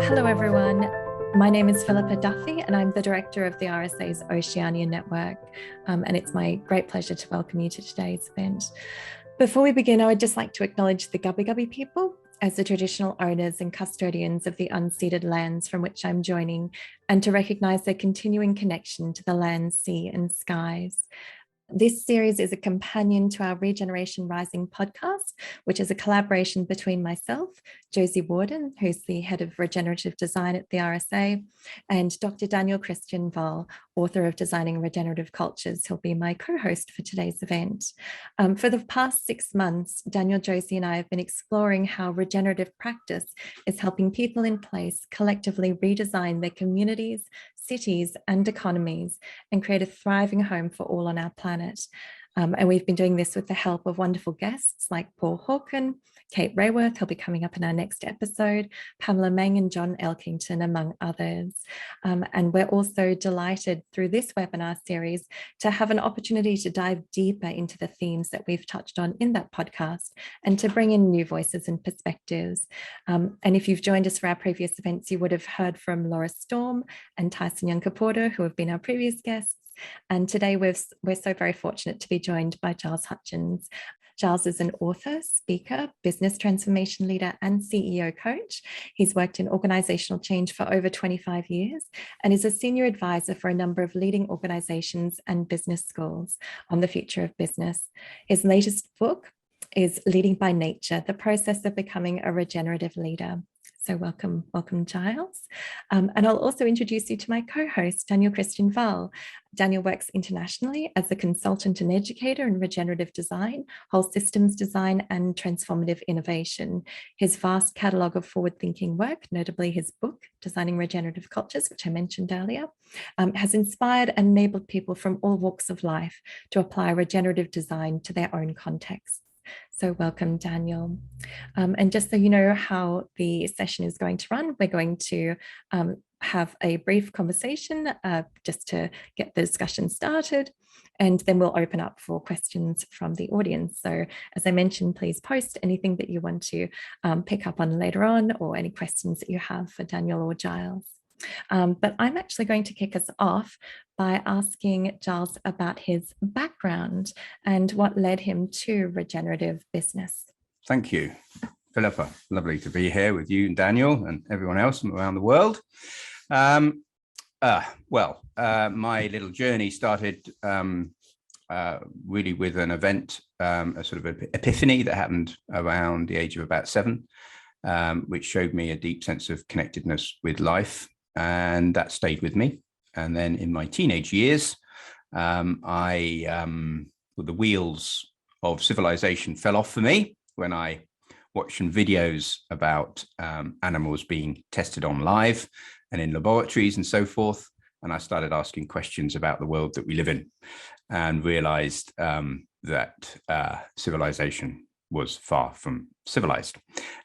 Hello, everyone. My name is Philipa Duthie, and I'm the director of the RSA's Oceania network. And it's my great pleasure to welcome you to today's event. Before we begin, I would just like to acknowledge the Gubbi Gubbi people as the traditional owners and custodians of the unceded lands from which I'm joining, and to recognise their continuing connection to the land, sea, and skies. This series is a companion to our ReGeneration Rising podcast, which is a collaboration between myself, Josie Warden, who's the head of regenerative design at the RSA, and Dr. Daniel Christian Wahl, author of Designing Regenerative Cultures. He'll be my co-host for today's event. For the past 6 months, Daniel, Josie, and I have been exploring how regenerative practice is helping people in place collectively redesign their communities, cities, and economies, and create a thriving home for all on our planet. And we've been doing this with the help of wonderful guests like Paul Hawken, Kate Rayworth, who'll be coming up in our next episode, Pamela Meng and John Elkington, among others. And we're also delighted through this webinar series to have an opportunity to dive deeper into the themes that we've touched on in that podcast and to bring in new voices and perspectives. And if you've joined us for our previous events, you would have heard from Laura Storm and Tyson Young-Porter, who have been our previous guests. And today we're so very fortunate to be joined by Giles Hutchins. Giles is an author, speaker, business transformation leader, and CEO coach. He's worked in organizational change for over 25 years and is a senior advisor for a number of leading organizations and business schools on the future of business. His latest book is Leading by Nature, the process of becoming a regenerative leader. So welcome, Giles. And I'll also introduce you to my co-host, Daniel Christian Wahl. Daniel works internationally as a consultant and educator in regenerative design, whole systems design, and transformative innovation. His vast catalogue of forward-thinking work, notably his book, Designing Regenerative Cultures, which I mentioned earlier, has inspired and enabled people from all walks of life to apply regenerative design to their own contexts. So welcome, Daniel. And just so you know how the session is going to run, we're going to have a brief conversation just to get the discussion started, and then we'll open up for questions from the audience. So as I mentioned, please post anything that you want to pick up on later on, or any questions that you have for Daniel or Giles. But I'm actually going to kick us off by asking Giles about his background and what led him to regenerative business. Thank you, Philippa. Lovely to be here with you and Daniel and everyone else from around the world. My little journey started really with an event, a sort of epiphany that happened around the age of about 7, which showed me a deep sense of connectedness with life. And that stayed with me. And then in my teenage years, the wheels of civilization fell off for me when I watched some videos about animals being tested on live and in laboratories and so forth. And I started asking questions about the world that we live in, and realized that civilization was far from civilized.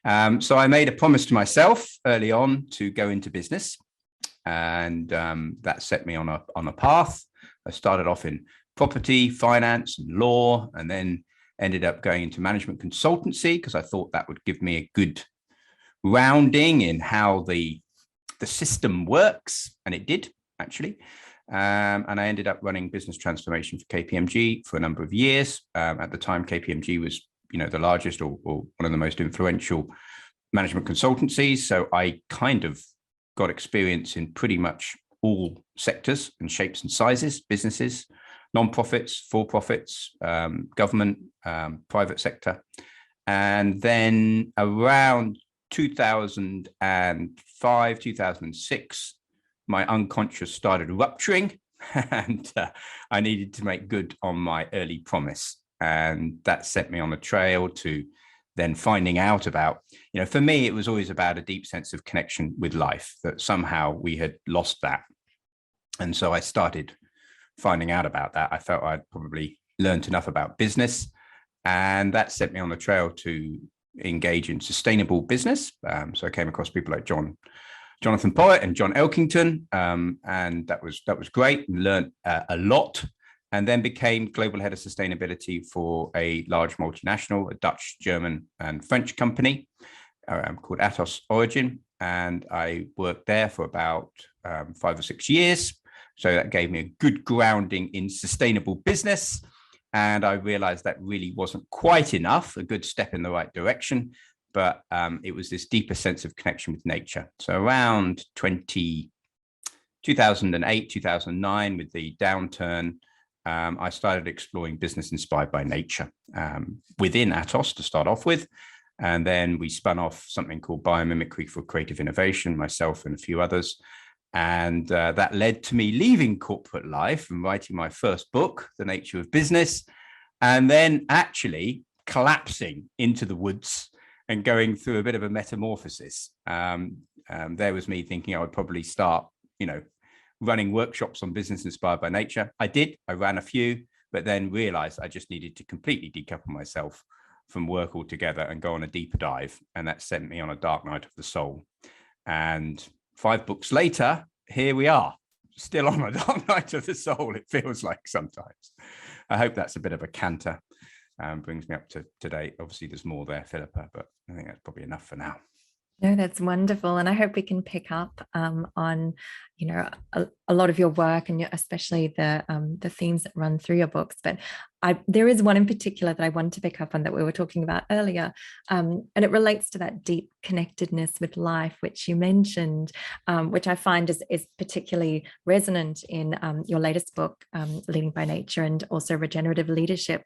So I made a promise to myself early on to go into business. And that set me on a path. I started off in property, finance, and law, and then ended up going into management consultancy because I thought that would give me a good rounding in how the system works, and it did actually. And I ended up running business transformation for KPMG for a number of years. At the time, KPMG was, the largest or one of the most influential management consultancies. So I kind of got experience in pretty much all sectors and shapes and sizes, businesses, non-profits, for-profits, government, private sector. And then around 2005, 2006, my unconscious started rupturing, and I needed to make good on my early promise. And that set me on a trail to then finding out about, for me, it was always about a deep sense of connection with life, that somehow we had lost that. And so I started finding out about that. I felt I'd probably learned enough about business, and that set me on the trail to engage in sustainable business. So I came across people like Jonathan Porritt and John Elkington, and that was great. Learned a lot. And then became global head of sustainability for a large multinational, a Dutch, German, and French company called Atos Origin. and I worked there for about 5 or 6 years. So that gave me a good grounding in sustainable business. And I realized that really wasn't quite enough, a good step in the right direction, but it was this deeper sense of connection with nature. So around 2008, 2009, with the downturn, I started exploring business inspired by nature within Atos to start off with. And then we spun off something called Biomimicry for Creative Innovation, myself and a few others. And that led to me leaving corporate life and writing my first book, The Nature of Business, and then actually collapsing into the woods and going through a bit of a metamorphosis. There was me thinking I would probably start, running workshops on business inspired by nature. I did, I ran a few, but then realized I just needed to completely decouple myself from work altogether and go on a deeper dive. And that sent me on a dark night of the soul. And 5 books later, here we are, still on a dark night of the soul, it feels like sometimes. I hope that's a bit of a canter, brings me up to date. Obviously, there's more there, Philippa, but I think that's probably enough for now. No, that's wonderful. And I hope we can pick up on, a lot of your work and especially the themes that run through your books. But there is one in particular that I want to pick up on that we were talking about earlier. And it relates to that deep connectedness with life, which you mentioned, which I find is particularly resonant in your latest book, Leading by Nature, and also Regenerative Leadership,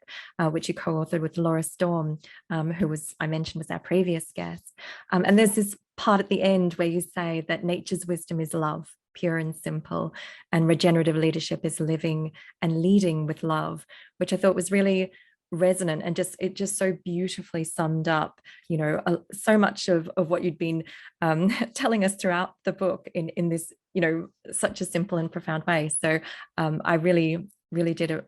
which you co-authored with Laura Storm, who I mentioned was our previous guest. And there's this part at the end where you say that nature's wisdom is love, pure and simple, and regenerative leadership is living and leading with love, which I thought was really resonant, and it just so beautifully summed up, so much of what you'd been telling us throughout the book in this, such a simple and profound way. So I really did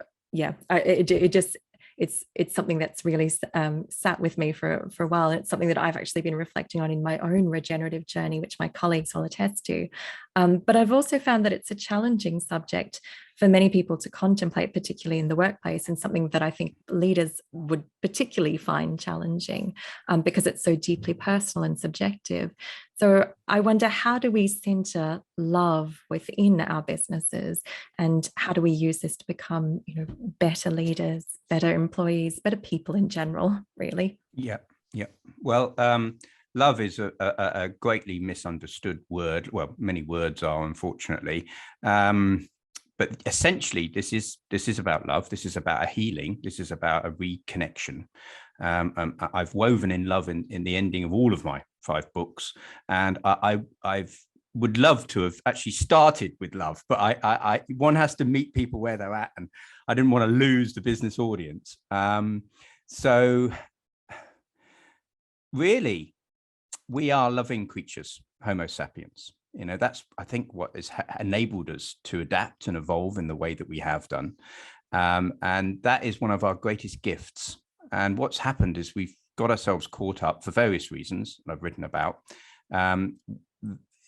it's something that's really sat with me for a while. And it's something that I've actually been reflecting on in my own regenerative journey, which my colleagues will attest to. But I've also found that it's a challenging subject for many people to contemplate, particularly in the workplace, and something that I think leaders would particularly find challenging because it's so deeply personal and subjective. So I wonder, how do we center love within our businesses, and how do we use this to become, better leaders, better employees, better people in general, really? Yeah. Well, love is a greatly misunderstood word. Well, many words are, unfortunately. But essentially, this is about love. This is about a healing. This is about a reconnection. I've woven in love in the ending of all of my 5 books, and I've would love to have actually started with love, but one has to meet people where they're at, and I didn't want to lose the business audience. So really, we are loving creatures, Homo sapiens. That's, I think, what has enabled us to adapt and evolve in the way that we have done. And that is one of our greatest gifts. And what's happened is we've got ourselves caught up, for various reasons I've written about,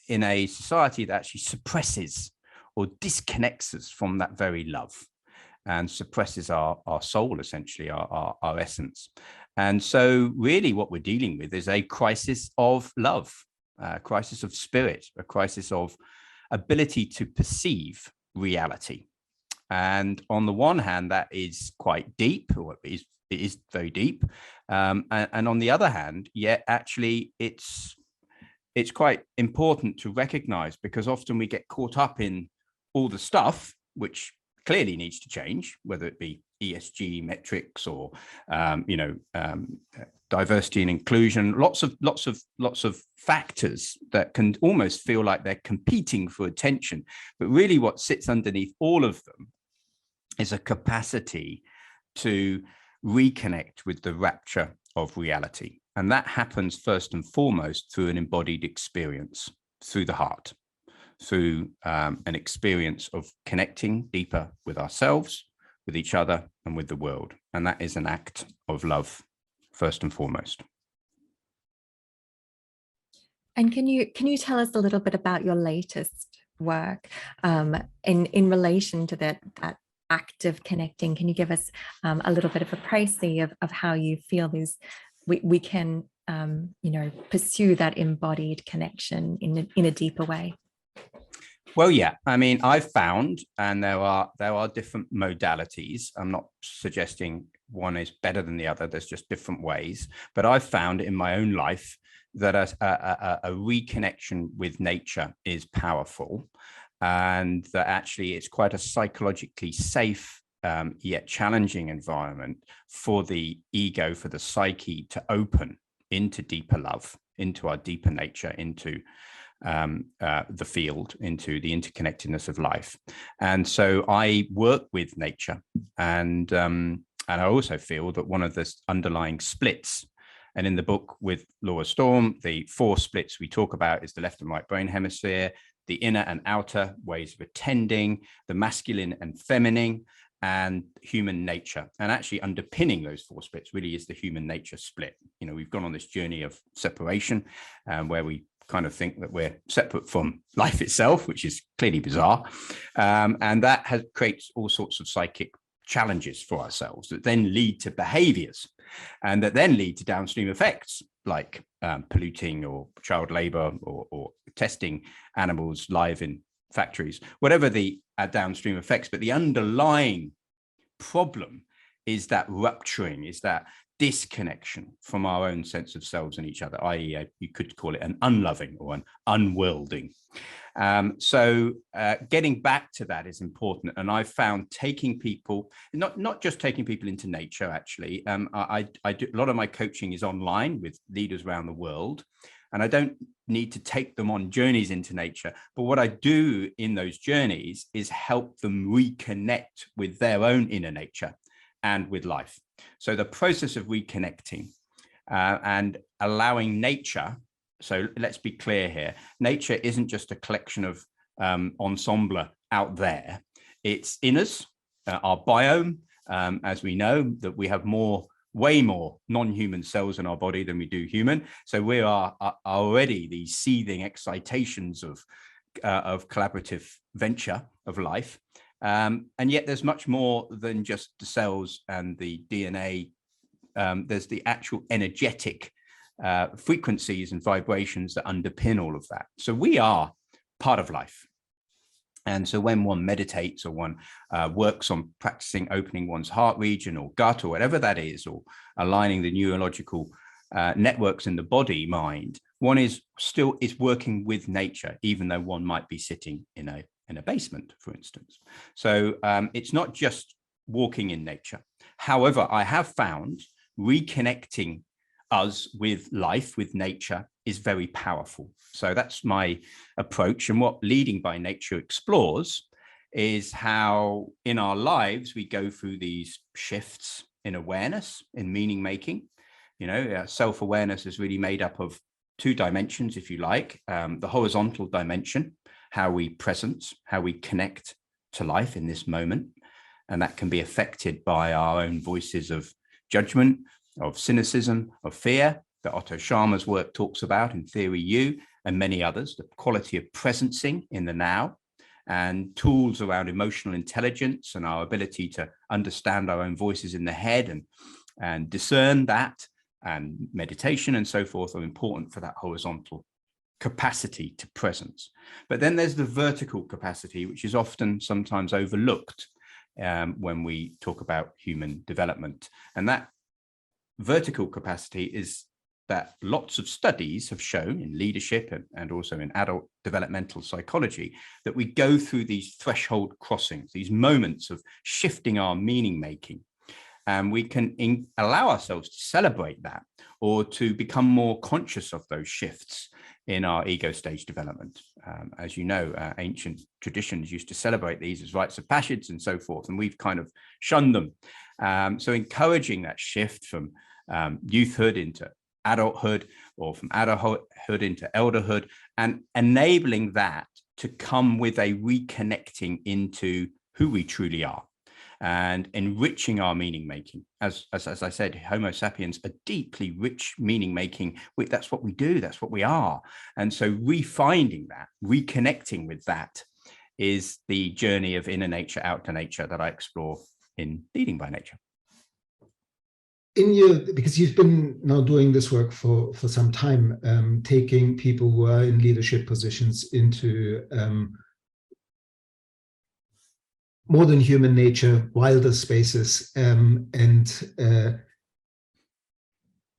in a society that actually suppresses or disconnects us from that very love, and suppresses our soul, essentially, our essence. And so really what we're dealing with is a crisis of love, a crisis of spirit, a crisis of ability to perceive reality. And on the one hand, that is quite deep, or it is very deep. And on the other hand, yet actually it's quite important to recognize, because often we get caught up in all the stuff which clearly needs to change, whether it be ESG metrics or diversity and inclusion, lots of factors that can almost feel like they're competing for attention. But really what sits underneath all of them is a capacity to reconnect with the rapture of reality. And that happens first and foremost through an embodied experience, through the heart, through an experience of connecting deeper with ourselves, with each other, and with the world. And that is an act of love, first and foremost. And can you tell us a little bit about your latest work in relation to that act of connecting? Can you give us a little bit of a précis of how you feel we can pursue that embodied connection in a deeper way? Well, yeah, I mean, I've found, and there are different modalities. I'm not suggesting one is better than the other. There's just different ways. But I've found in my own life that a reconnection with nature is powerful, and that actually it's quite a psychologically safe yet challenging environment for the ego, for the psyche to open into deeper love, into our deeper nature, into the field, into the interconnectedness of life. And so I work with nature, and I also feel that one of the underlying splits, and in the book with Laura Storm, the 4 splits we talk about is the left and right brain hemisphere, the inner and outer ways of attending, the masculine and feminine, and human nature. And actually underpinning those 4 splits really is the human nature split. We've gone on this journey of separation, where we kind of think that we're separate from life itself, which is clearly bizarre. And that creates all sorts of psychic challenges for ourselves that then lead to behaviors, and that then lead to downstream effects like polluting or child labor or testing animals live in factories, whatever the downstream effects. But the underlying problem is that rupturing, is that disconnection from our own sense of selves and each other, i.e. you could call it an unloving or an unwielding. So getting back to that is important. And I've found taking people, not just taking people into nature, actually. I do, a lot of my coaching is online with leaders around the world, and I don't need to take them on journeys into nature. But what I do in those journeys is help them reconnect with their own inner nature and with life. So the process of reconnecting and allowing nature. So let's be clear here. Nature isn't just a collection of ensemble out there. It's in us, our biome, as we know, that we have way more non-human cells in our body than we do human. So we are already these seething excitations of collaborative venture of life. And yet there's much more than just the cells and the DNA. There's the actual energetic frequencies and vibrations that underpin all of that. So we are part of life. And so when one meditates or one works on practicing opening one's heart region or gut or whatever that is, or aligning the neurological networks in the body mind, one is working with nature, even though one might be sitting in a basement, for instance. So it's not just walking in nature. However, I have found reconnecting us with life, with nature, is very powerful. So that's my approach. And what Leading by Nature explores is how in our lives we go through these shifts in awareness, in meaning making. Self-awareness is really made up of 2 dimensions, if you like. The horizontal dimension, how we presence, how we connect to life in this moment. And that can be affected by our own voices of judgment, of cynicism, of fear, that Otto Scharmer's work talks about in Theory U, and many others, the quality of presencing in the now, and tools around emotional intelligence and our ability to understand our own voices in the head and discern that, and meditation and so forth are important for that horizontal capacity to presence. But then there's the vertical capacity, which is often sometimes overlooked when we talk about human development. And that vertical capacity is that lots of studies have shown in leadership and also in adult developmental psychology that we go through these threshold crossings, these moments of shifting our meaning making. And we can allow ourselves to celebrate that, or to become more conscious of those shifts in our ego stage development. As you know, ancient traditions used to celebrate these as rites of passage and so forth, and we've kind of shunned them. So encouraging that shift from youthhood into adulthood, or from adulthood into elderhood, and enabling that to come with a reconnecting into who we truly are, and enriching our meaning making. As I said, Homo sapiens are deeply rich meaning making. That's what we do. That's what we are. And so refinding that, reconnecting with that, is the journey of inner nature, outer nature that I explore in Leading by Nature. because you've been now doing this work for some time, taking people who are in leadership positions into more than human nature, wilder spaces, and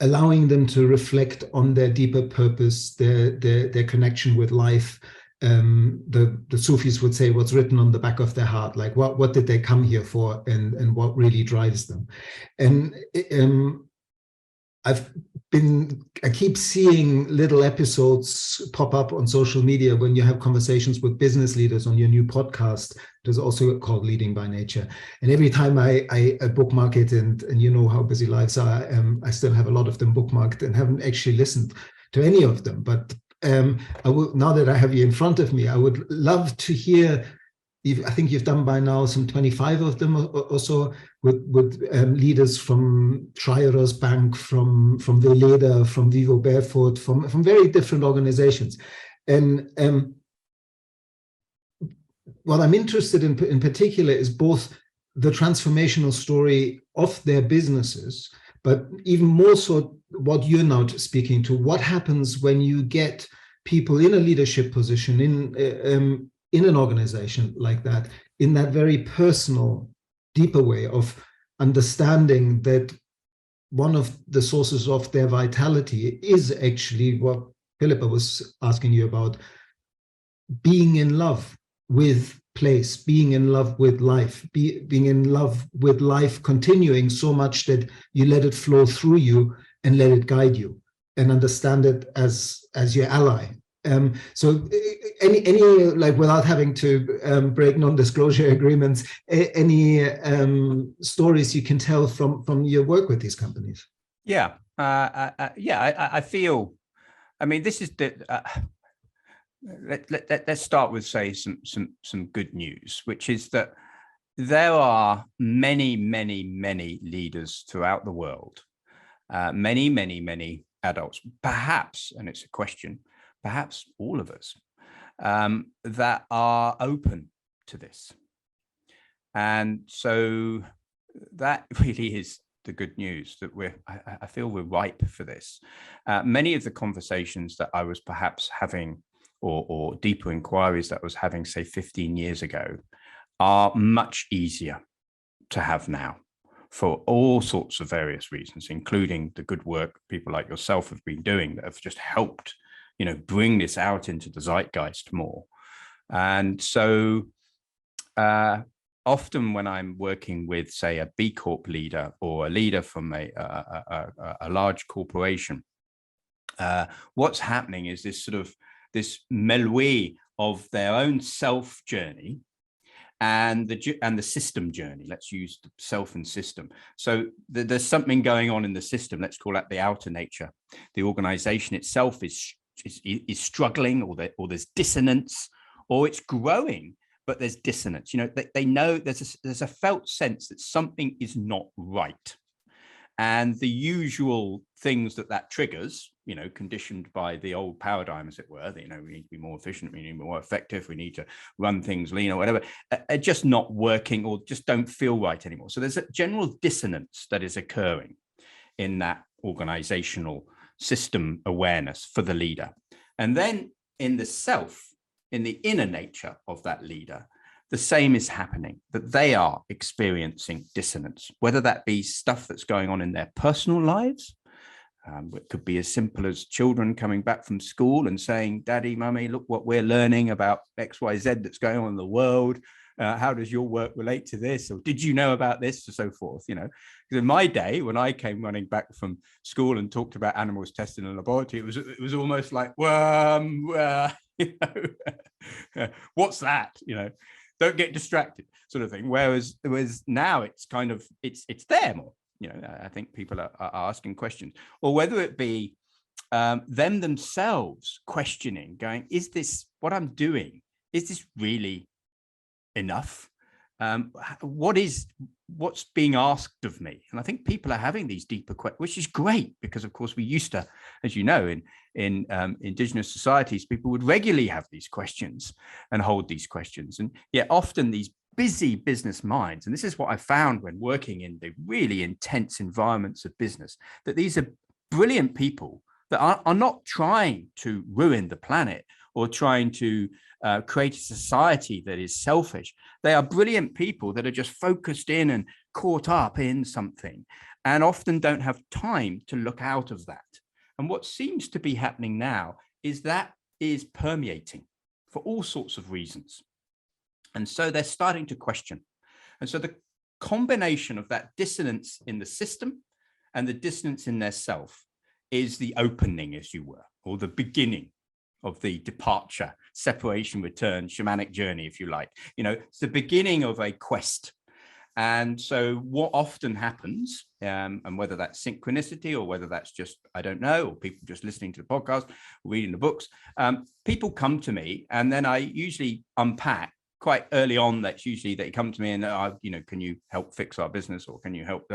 allowing them to reflect on their deeper purpose, their connection with life. The Sufis would say what's written on the back of their heart, like what did they come here for, and what really drives them. And I keep seeing little episodes pop up on social media when you have conversations with business leaders on your new podcast. There's also called Leading by Nature. And every time I bookmark it, and you know how busy lives are, I still have a lot of them bookmarked and haven't actually listened to any of them. But now that I have you in front of me, I would love to hear. I think you've done by now some 25 of them or so with leaders from Schreier's Bank, from Veleda, from Vivo Barefoot, from very different organizations. And what I'm interested in particular is both the transformational story of their businesses, but even more so what you're now speaking to. What happens when you get people in a leadership position in an organization like that, in that very personal, deeper way of understanding that one of the sources of their vitality is actually what Philipa was asking you about, being in love with place, being in love with life, being in love with life continuing so much that you let it flow through you and let it guide you and understand it as your ally. So any like, without having to break non-disclosure agreements, any stories you can tell from your work with these companies? Yeah, I feel. I mean, this is the. Let's start with some good news, which is that there are many leaders throughout the world, many adults, perhaps, and it's a question, perhaps all of us, that are open to this. And so that really is the good news, that I feel we're ripe for this. Many of the conversations that I was perhaps having, or deeper inquiries that I was having, say, 15 years ago, are much easier to have now for all sorts of various reasons, including the good work people like yourself have been doing that have just helped, bring this out into the zeitgeist more. And so often when I'm working with, say, a B Corp leader or a leader from a large corporation, what's happening is this melee of their own self journey and the system journey. Let's use the self and system. So there's something going on in the system. Let's call that the outer nature. The organization itself is struggling, or there's dissonance, or it's growing, but there's dissonance. They know there's a felt sense that something is not right. And the usual things that triggers, conditioned by the old paradigm, as it were, that, we need to be more efficient, we need to be more effective, we need to run things lean or whatever, are just not working, or just don't feel right anymore. So there's a general dissonance that is occurring in that organizational system awareness for the leader. And then in the self, in the inner nature of that leader, the same is happening, that they are experiencing dissonance, whether that be stuff that's going on in their personal lives. It could be as simple as children coming back from school and saying, "Daddy, Mummy, look what we're learning about XYZ that's going on in the world. How does your work relate to this? Or did you know about this?" And so forth. Because in my day, when I came running back from school and talked about animals tested in a laboratory, it was almost like, well, what's that? Don't get distracted, sort of thing. Whereas now it's kind of it's there more. I think people are asking questions, or whether it be them themselves questioning, going, "Is this what I'm doing? Is this really enough? What's being asked of me?" And I think people are having these deeper questions, which is great, because of course we used to, as you know, in indigenous societies, people would regularly have these questions and hold these questions, and yet often these busy business minds, and this is what I found when working in the really intense environments of business, that these are brilliant people that are not trying to ruin the planet or trying to create a society that is selfish. They are brilliant people that are just focused in and caught up in something, and often don't have time to look out of that. And what seems to be happening now is that is permeating for all sorts of reasons. And so they're starting to question. And so the combination of that dissonance in the system and the dissonance in their self is the opening, as you were, or the beginning of the departure, separation, return, shamanic journey, if you like. You know, it's the beginning of a quest. And so what often happens, and whether that's synchronicity or whether that's just, I don't know, or people just listening to the podcast, reading the books, people come to me, and then I usually unpack quite early on. That's usually they come to me and, you know, can you help fix our business, or can you help,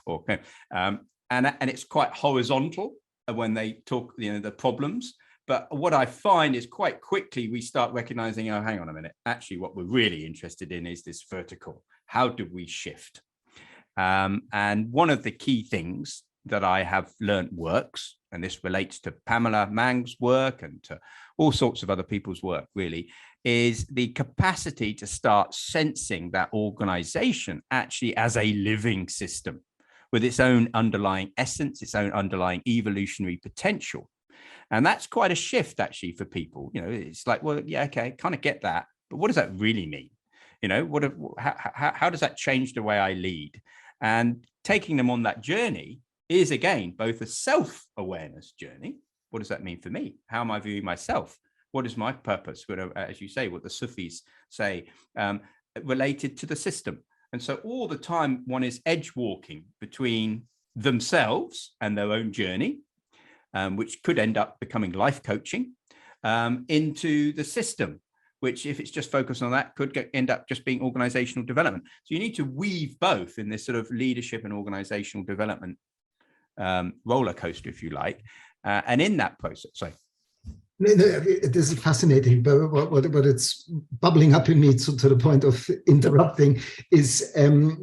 or and it's quite horizontal when they talk, you know, the problems. But what I find is quite quickly we start recognizing, oh, hang on a minute, actually what we're really interested in is this vertical. How do we shift? And one of the key things that I have learned works, and this relates to Pamela Mang's work and to all sorts of other people's work really, is the capacity to start sensing that organization actually as a living system with its own underlying essence, its own underlying evolutionary potential. And that's quite a shift actually for people. You know, it's like, well, yeah, okay, kind of get that, but what does that really mean? You know, how does that change the way I lead? And taking them on that journey is, again, both a self-awareness journey. What does that mean for me? How am I viewing myself? What is my purpose? As you say, what the Sufis say, related to the system. And so all the time one is edge walking between themselves and their own journey, which could end up becoming life coaching, into the system, which, if it's just focused on that, could end up just being organizational development. So you need to weave both in this sort of leadership and organizational development roller coaster, if you like. And in that process, sorry. This is fascinating, but what it's bubbling up in me to the point of interrupting is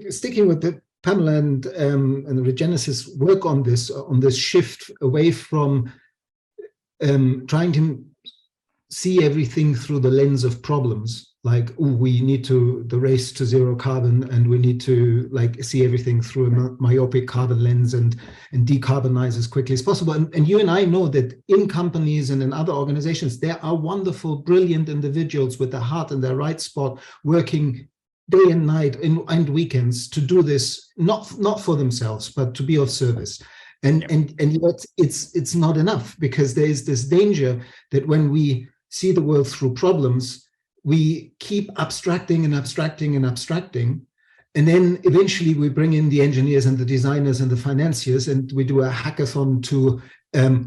sticking with the Pamela and the Regenesis work on this shift away from trying to see everything through the lens of problems, like, oh, we need to the race to zero carbon, and we need to like see everything through a myopic carbon lens and decarbonize as quickly as possible. And you and I know that in companies and in other organizations, there are wonderful, brilliant individuals with their heart in their right spot, working day and night and weekends to do this, not for themselves, but to be of service. And yet it's not enough, because there is this danger that when we see the world through problems, we keep abstracting and abstracting and abstracting. And then eventually we bring in the engineers and the designers and the financiers, and we do a hackathon to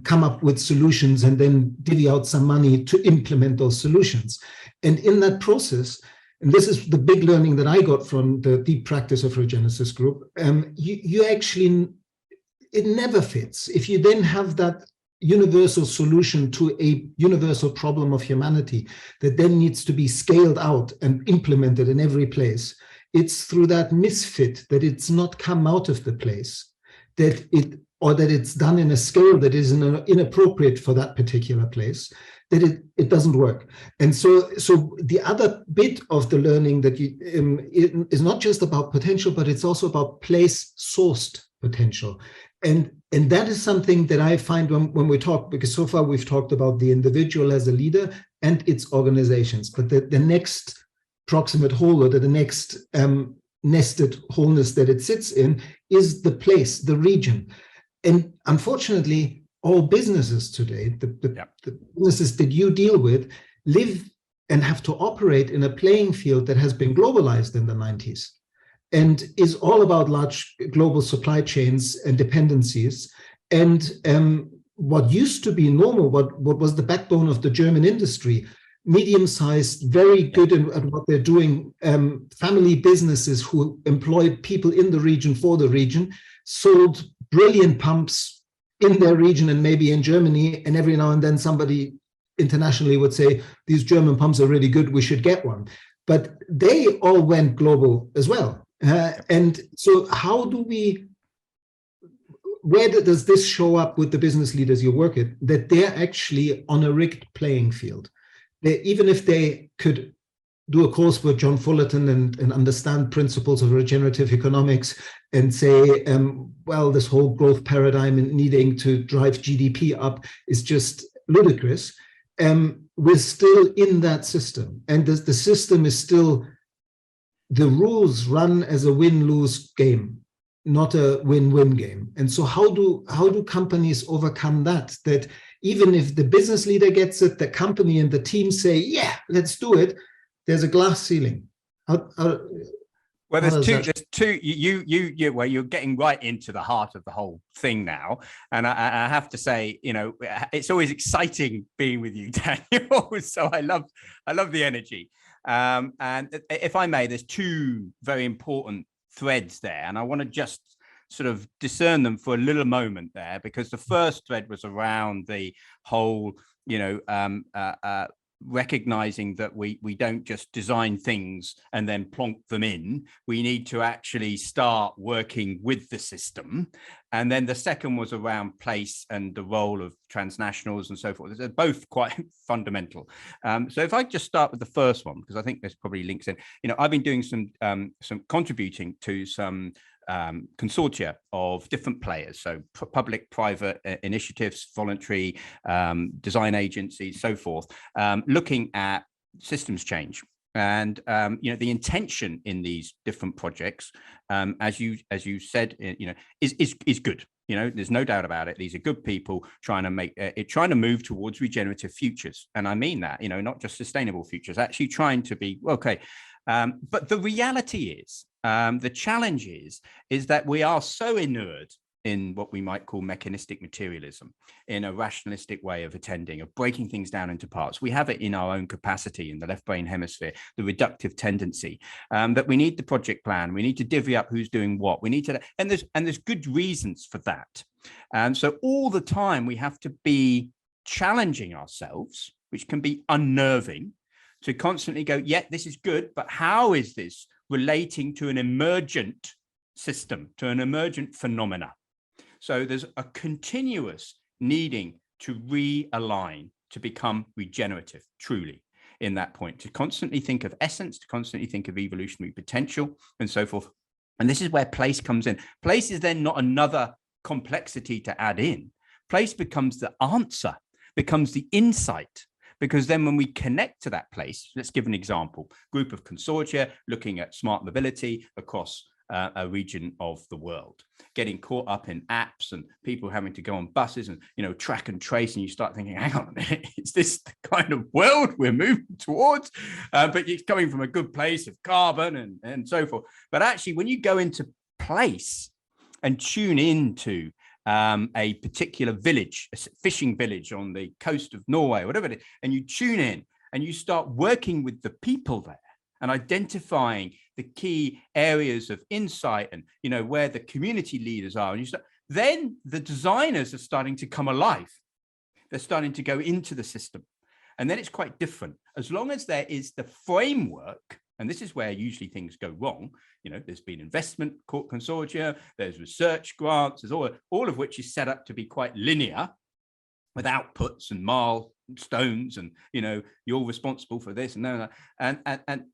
come up with solutions and then divvy out some money to implement those solutions. And in that process, and this is the big learning that I got from the deep practice of Regenesis Group, you actually, it never fits. If you then have that universal solution to a universal problem of humanity that then needs to be scaled out and implemented in every place, it's through that misfit that it's not come out of the place, that it's done in a scale that is inappropriate for that particular place, that it doesn't work. And so the other bit of the learning that it is not just about potential, but it's also about place-sourced potential. And that is something that I find when we talk, because so far we've talked about the individual as a leader and its organizations, but the next proximate whole, or the next nested wholeness that it sits in, is the place, the region. And unfortunately, all businesses today, the businesses that you deal with, live and have to operate in a playing field that has been globalized in the 90s. And is all about large global supply chains and dependencies. And what used to be normal, what was the backbone of the German industry, medium-sized, very good at what they're doing, family businesses who employed people in the region for the region, sold brilliant pumps in their region and maybe in Germany, and every now and then somebody internationally would say, these German pumps are really good, we should get one. but they all went global as well. And so how do we, where does this show up with the business leaders you work with, that they're actually on a rigged playing field? Even if they could do a course with John Fullerton and understand principles of regenerative economics and say, well, this whole growth paradigm and needing to drive GDP up is just ludicrous. We're still in that system, and the system is still, the rules run as a win-lose game, not a win-win game. And so how do companies overcome that? That even if the business leader gets it, the company and the team say, yeah, let's do it, there's a glass ceiling. Well, there's two. Well, you're getting right into the heart of the whole thing now, and I have to say, it's always exciting being with you, Daniel. So I love the energy. And if I may, there's two very important threads there, and I want to just sort of discern them for a little moment there, because the first thread was around the whole, recognizing that we don't just design things and then plonk them in. We need to actually start working with the system. And then the second was around place and the role of transnationals and so forth. They're both quite fundamental. So if I just start with the first one, because I think there's probably links in, I've been doing some contributing to some consortia of different players, so public, private initiatives, voluntary design agencies, so forth, looking at systems change. And the intention in these different projects, as you said, is good. There's no doubt about it. These are good people trying to move towards regenerative futures, and I mean that. Not just sustainable futures, actually trying to be okay. But the reality is, the challenge is that we are so inured in what we might call mechanistic materialism, in a rationalistic way of attending, of breaking things down into parts. We have it in our own capacity in the left brain hemisphere, the reductive tendency, that we need the project plan. We need to divvy up who's doing what. We need to, and there's good reasons for that. And so all the time we have to be challenging ourselves, which can be unnerving, to constantly go, yeah, this is good, but how is this relating to an emergent system, to an emergent phenomena? So there's a continuous needing to realign, to become regenerative, truly, in that point, to constantly think of essence, to constantly think of evolutionary potential, and so forth. And this is where place comes in. Place is then not another complexity to add in. Place becomes the answer, becomes the insight. Because then when we connect to that place, let's give an example, group of consortia looking at smart mobility across a region of the world, getting caught up in apps and people having to go on buses and, track and trace. And you start thinking, hang on a minute, is this the kind of world we're moving towards? But it's coming from a good place of carbon and so forth. But actually, when you go into place and tune into a particular village, a fishing village on the coast of Norway, whatever it is, and you tune in and you start working with the people there and identifying the key areas of insight and, where the community leaders are. And then the designers are starting to come alive. They're starting to go into the system. And then it's quite different. As long as there is the framework, and this is where usually things go wrong. There's been investment consortia, there's research grants, there's all of which is set up to be quite linear, with outputs and milestones, and you're responsible for this and that. And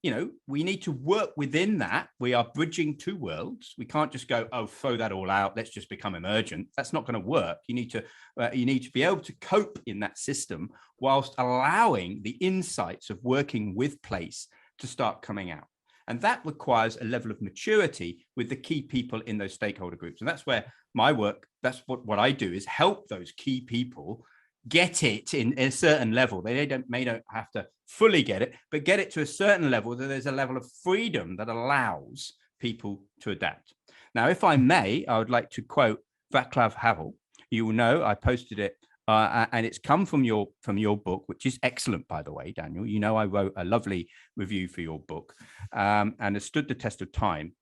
we need to work within that. We are bridging two worlds. We can't just go, oh, throw that all out, let's just become emergent. That's not going to work. You need to be able to cope in that system whilst allowing the insights of working with place to start coming out. And that requires a level of maturity with the key people in those stakeholder groups. And that's where my work, that's what I do, is help those key people get it in a certain level. They may not have to fully get it, but get it to a certain level that there's a level of freedom that allows people to adapt. Now, if I may, I would like to quote Václav Havel. You will know I posted it and it's come from your book, which is excellent, by the way, Daniel. I wrote a lovely review for your book, and has stood the test of time,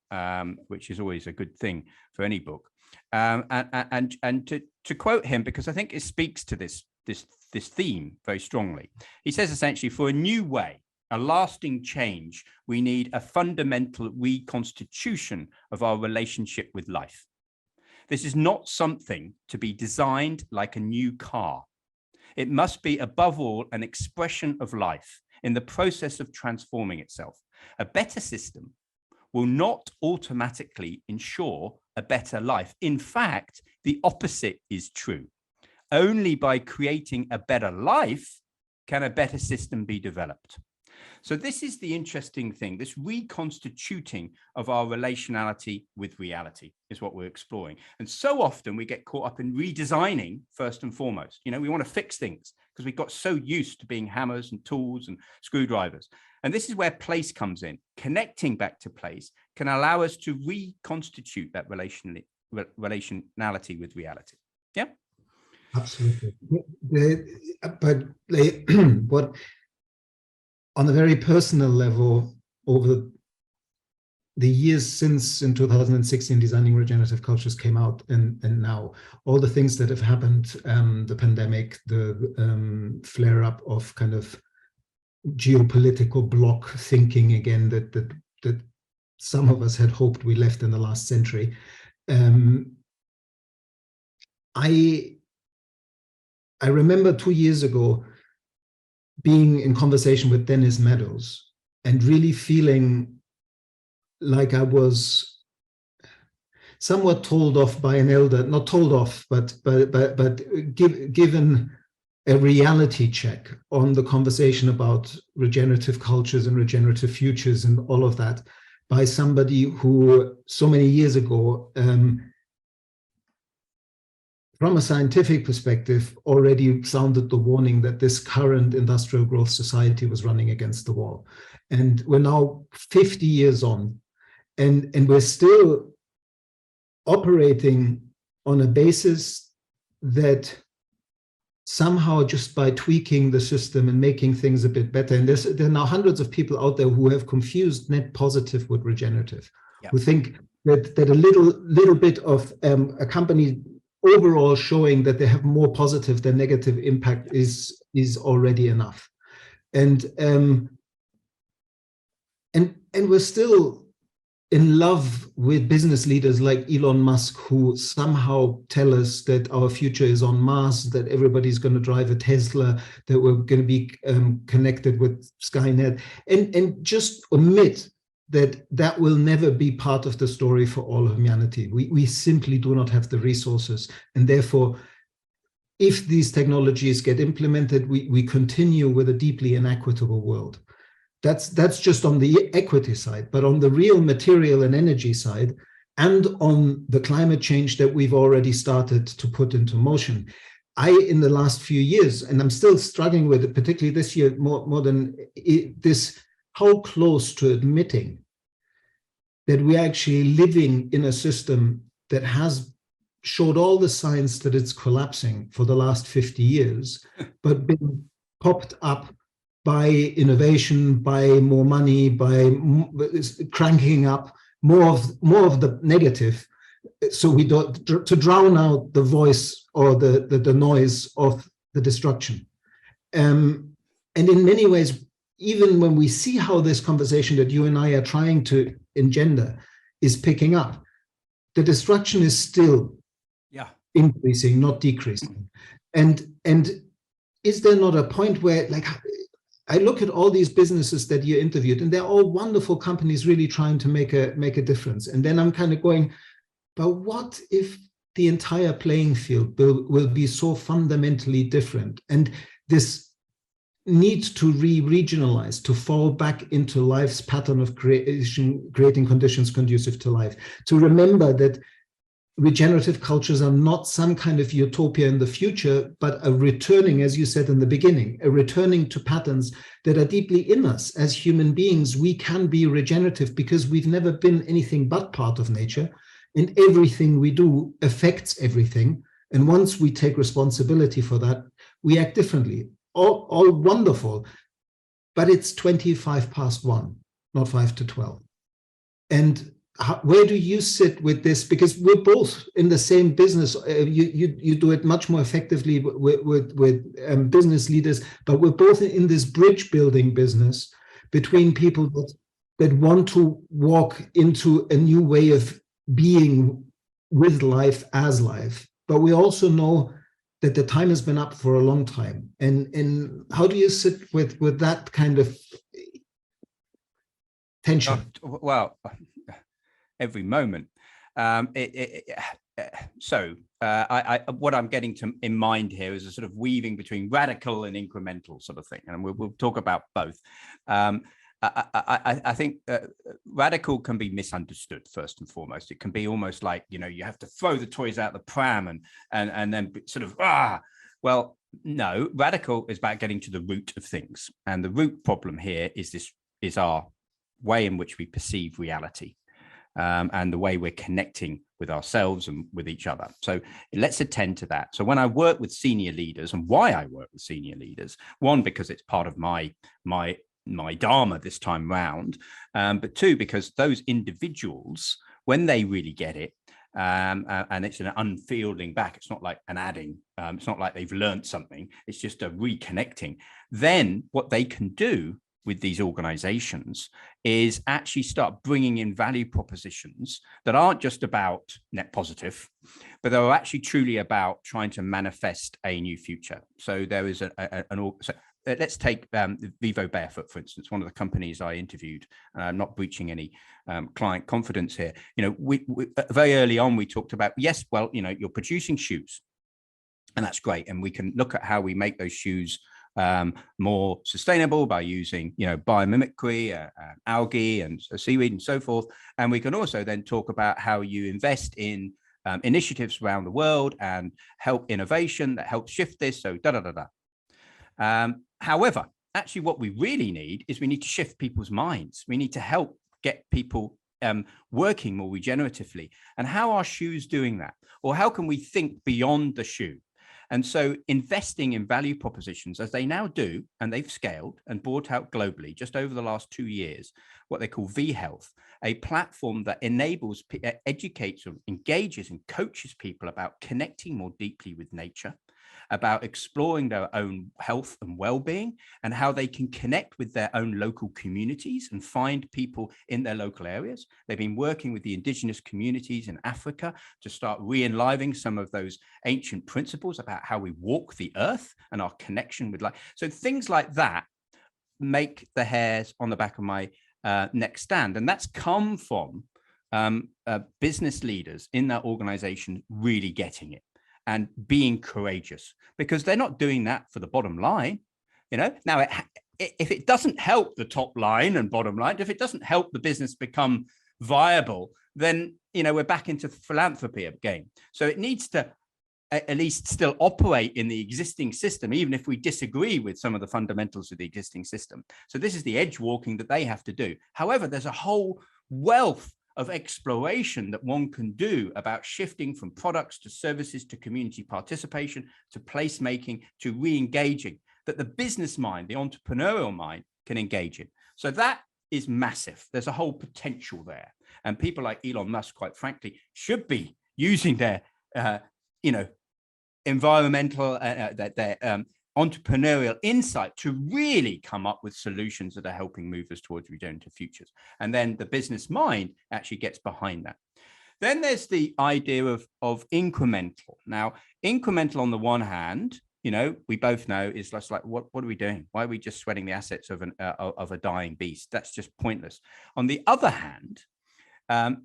which is always a good thing for any book. And to quote him, because I think it speaks to this theme very strongly. He says essentially, for a new way, a lasting change, we need a fundamental reconstitution of our relationship with life. This is not something to be designed like a new car. It must be, above all, an expression of life in the process of transforming itself. A better system will not automatically ensure a better life. In fact, the opposite is true. Only by creating a better life can a better system be developed. So this is the interesting thing. This reconstituting of our relationality with reality is what we're exploring. And so often we get caught up in redesigning first and foremost. You know, we want to fix things because we got so used to being hammers and tools and screwdrivers. And this is where place comes in. Connecting back to place can allow us to reconstitute that relationality with reality. Yeah. Absolutely. What, on a very personal level, over the years since in 2016 Designing Regenerative Cultures came out, and now all the things that have happened, the pandemic, the flare up of kind of geopolitical bloc thinking again that some of us had hoped we left in the last century. I remember 2 years ago being in conversation with Dennis Meadows and really feeling like I was somewhat told off by an elder, not told off, but given a reality check on the conversation about regenerative cultures and regenerative futures and all of that by somebody who so many years ago, from a scientific perspective, already sounded the warning that this current industrial growth society was running against the wall. And we're now 50 years on, and we're still operating on a basis that somehow, just by tweaking the system and making things a bit better, and there are now hundreds of people out there who have confused net positive with regenerative, who think that a little bit of accompany overall showing that they have more positive than negative impact is already enough. And we're still in love with business leaders like Elon Musk, who somehow tell us that our future is on Mars, that everybody's going to drive a Tesla, that we're going to be connected with Skynet, and just omit that will never be part of the story for all of humanity. We simply do not have the resources. And therefore, if these technologies get implemented, we continue with a deeply inequitable world. That's just on the equity side, but on the real material and energy side, and on the climate change that we've already started to put into motion. In the last few years, and I'm still struggling with it, particularly this year, more than this, how close to admitting that we're actually living in a system that has showed all the signs that it's collapsing for the last 50 years, but been popped up by innovation, by more money, by cranking up more of the negative, so we don't, to drown out the voice or the noise of the destruction. And in many ways, even when we see how this conversation that you and I are trying to engender is picking up, the destruction is still increasing, not decreasing. And is there not a point where, like, I look at all these businesses that you interviewed, and they're all wonderful companies really trying to make a difference. And then I'm kind of going, but what if the entire playing field will be so fundamentally different? And this need to regionalize, to fall back into life's pattern of creating conditions conducive to life, to remember that regenerative cultures are not some kind of utopia in the future, but a returning, as you said in the beginning, a returning to patterns that are deeply in us. As human beings, we can be regenerative because we've never been anything but part of nature, and everything we do affects everything. And once we take responsibility for that, we act differently. All wonderful, but it's 1:25, not 5:12. And where do you sit with this? Because we're both in the same business. You do it much more effectively with business leaders, but we're both in this bridge building business between people that want to walk into a new way of being with life as life. But we also know that the time has been up for a long time. And how do you sit with that kind of tension? Well, every moment. What I'm getting to in mind here is a sort of weaving between radical and incremental sort of thing, and we'll talk about both. I think radical can be misunderstood first and foremost. It can be almost like, you have to throw the toys out the pram and then sort of well, no, radical is about getting to the root of things, and the root problem here is our way in which we perceive reality. And the way we're connecting with ourselves and with each other. So let's attend to that. So when I work with senior leaders, and why I work with senior leaders, one, because it's part of my dharma this time round, but two, because those individuals, when they really get it, and it's an unfielding back, it's not like an adding, it's not like they've learned something, it's just a reconnecting. Then what they can do with these organizations is actually start bringing in value propositions that aren't just about net positive, but they're actually truly about trying to manifest a new future. So there is let's take Vivo Barefoot, for instance, one of the companies I interviewed. I'm not breaching any client confidence here. We very early on, we talked about, yes, well, you're producing shoes, and that's great. And we can look at how we make those shoes more sustainable by using, biomimicry, algae and seaweed and so forth. And we can also then talk about how you invest in initiatives around the world and help innovation that helps shift this. So however, actually what we really need is we need to shift people's minds. We need to help get people working more regeneratively. And how are shoes doing that? Or how can we think beyond the shoe? And so investing in value propositions, as they now do, and they've scaled and brought out globally just over the last 2 years, what they call V-Health, a platform that enables, educates, or engages and coaches people about connecting more deeply with nature, about exploring their own health and well-being, and how they can connect with their own local communities and find people in their local areas. They've been working with the indigenous communities in Africa to start re-enlivening some of those ancient principles about how we walk the earth and our connection with life. So things like that make the hairs on the back of my neck stand. And that's come from business leaders in that organization really getting it and being courageous, because they're not doing that for the bottom line. Now, if it doesn't help the top line and bottom line, if it doesn't help the business become viable, then, we're back into philanthropy again. So it needs to at least still operate in the existing system, even if we disagree with some of the fundamentals of the existing system. So this is the edge walking that they have to do. However, there's a whole wealth of exploration that one can do about shifting from products to services to community participation to placemaking to re-engaging, that the business mind, the entrepreneurial mind, can engage in. So that is massive. There's a whole potential there. And people like Elon Musk, quite frankly, should be using their environmental, their entrepreneurial insight to really come up with solutions that are helping move us towards regenerative futures. And then the business mind actually gets behind that. Then there's the idea of incremental. Now, incremental on the one hand, we both know is just like, what are we doing? Why are we just sweating the assets of a dying beast? That's just pointless. On the other hand,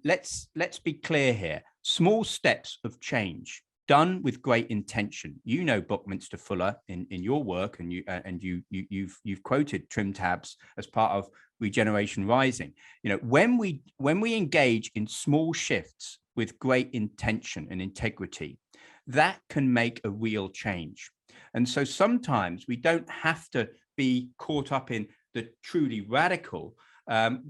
let's be clear here. Small steps of change done with great intention. Buckminster Fuller in your work, and you've quoted trim tabs as part of ReGeneration Rising. When we engage in small shifts with great intention and integrity, that can make a real change. And so sometimes we don't have to be caught up in the truly radical.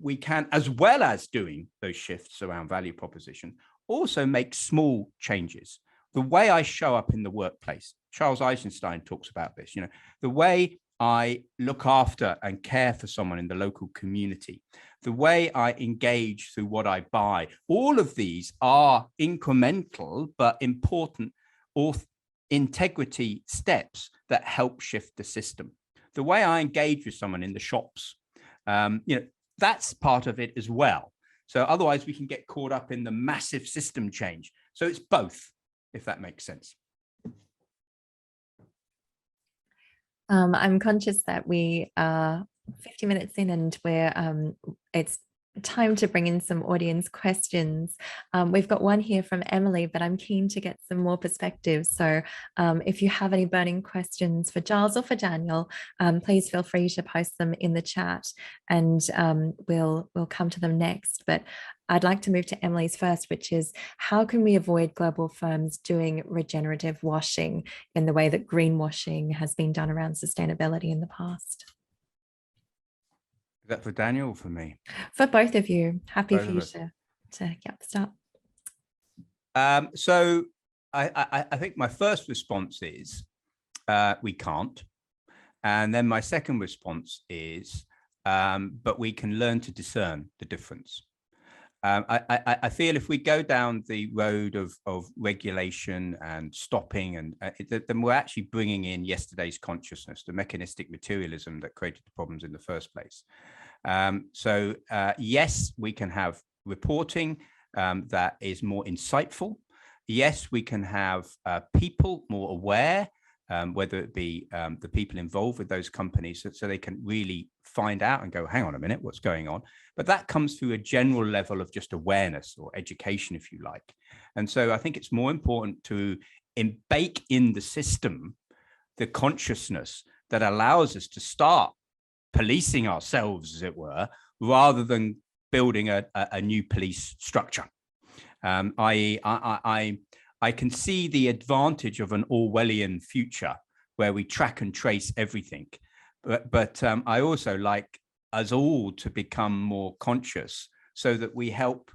We can, as well as doing those shifts around value proposition, also make small changes. The way I show up in the workplace, Charles Eisenstein talks about this, the way I look after and care for someone in the local community, the way I engage through what I buy, all of these are incremental but important integrity steps that help shift the system. The way I engage with someone in the shops, That's part of it as well. So otherwise we can get caught up in the massive system change. So it's both, if that makes sense. I'm conscious that we are 50 minutes in and it's time to bring in some audience questions. We've got one here from Emily, but I'm keen to get some more perspectives. So if you have any burning questions for Giles or for Daniel, please feel free to post them in the chat, and we'll come to them next. But I'd like to move to Emily's first, which is, how can we avoid global firms doing regenerative washing in the way that greenwashing has been done around sustainability in the past? Is that for Daniel or for me? For both of you. Happy both for you to start. So I think my first response is we can't. And then my second response is, but we can learn to discern the difference. I feel if we go down the road of regulation and stopping, and then we're actually bringing in yesterday's consciousness, the mechanistic materialism that created the problems in the first place. So yes, we can have reporting that is more insightful. Yes, we can have people more aware, whether it be the people involved with those companies, so they can really find out and go, hang on a minute, what's going on? But that comes through a general level of just awareness or education, if you like. And so I think it's more important to bake in the system the consciousness that allows us to start policing ourselves, as it were, rather than building a new police structure. I can see the advantage of an Orwellian future where we track and trace everything. But I also like us all to become more conscious so that we help.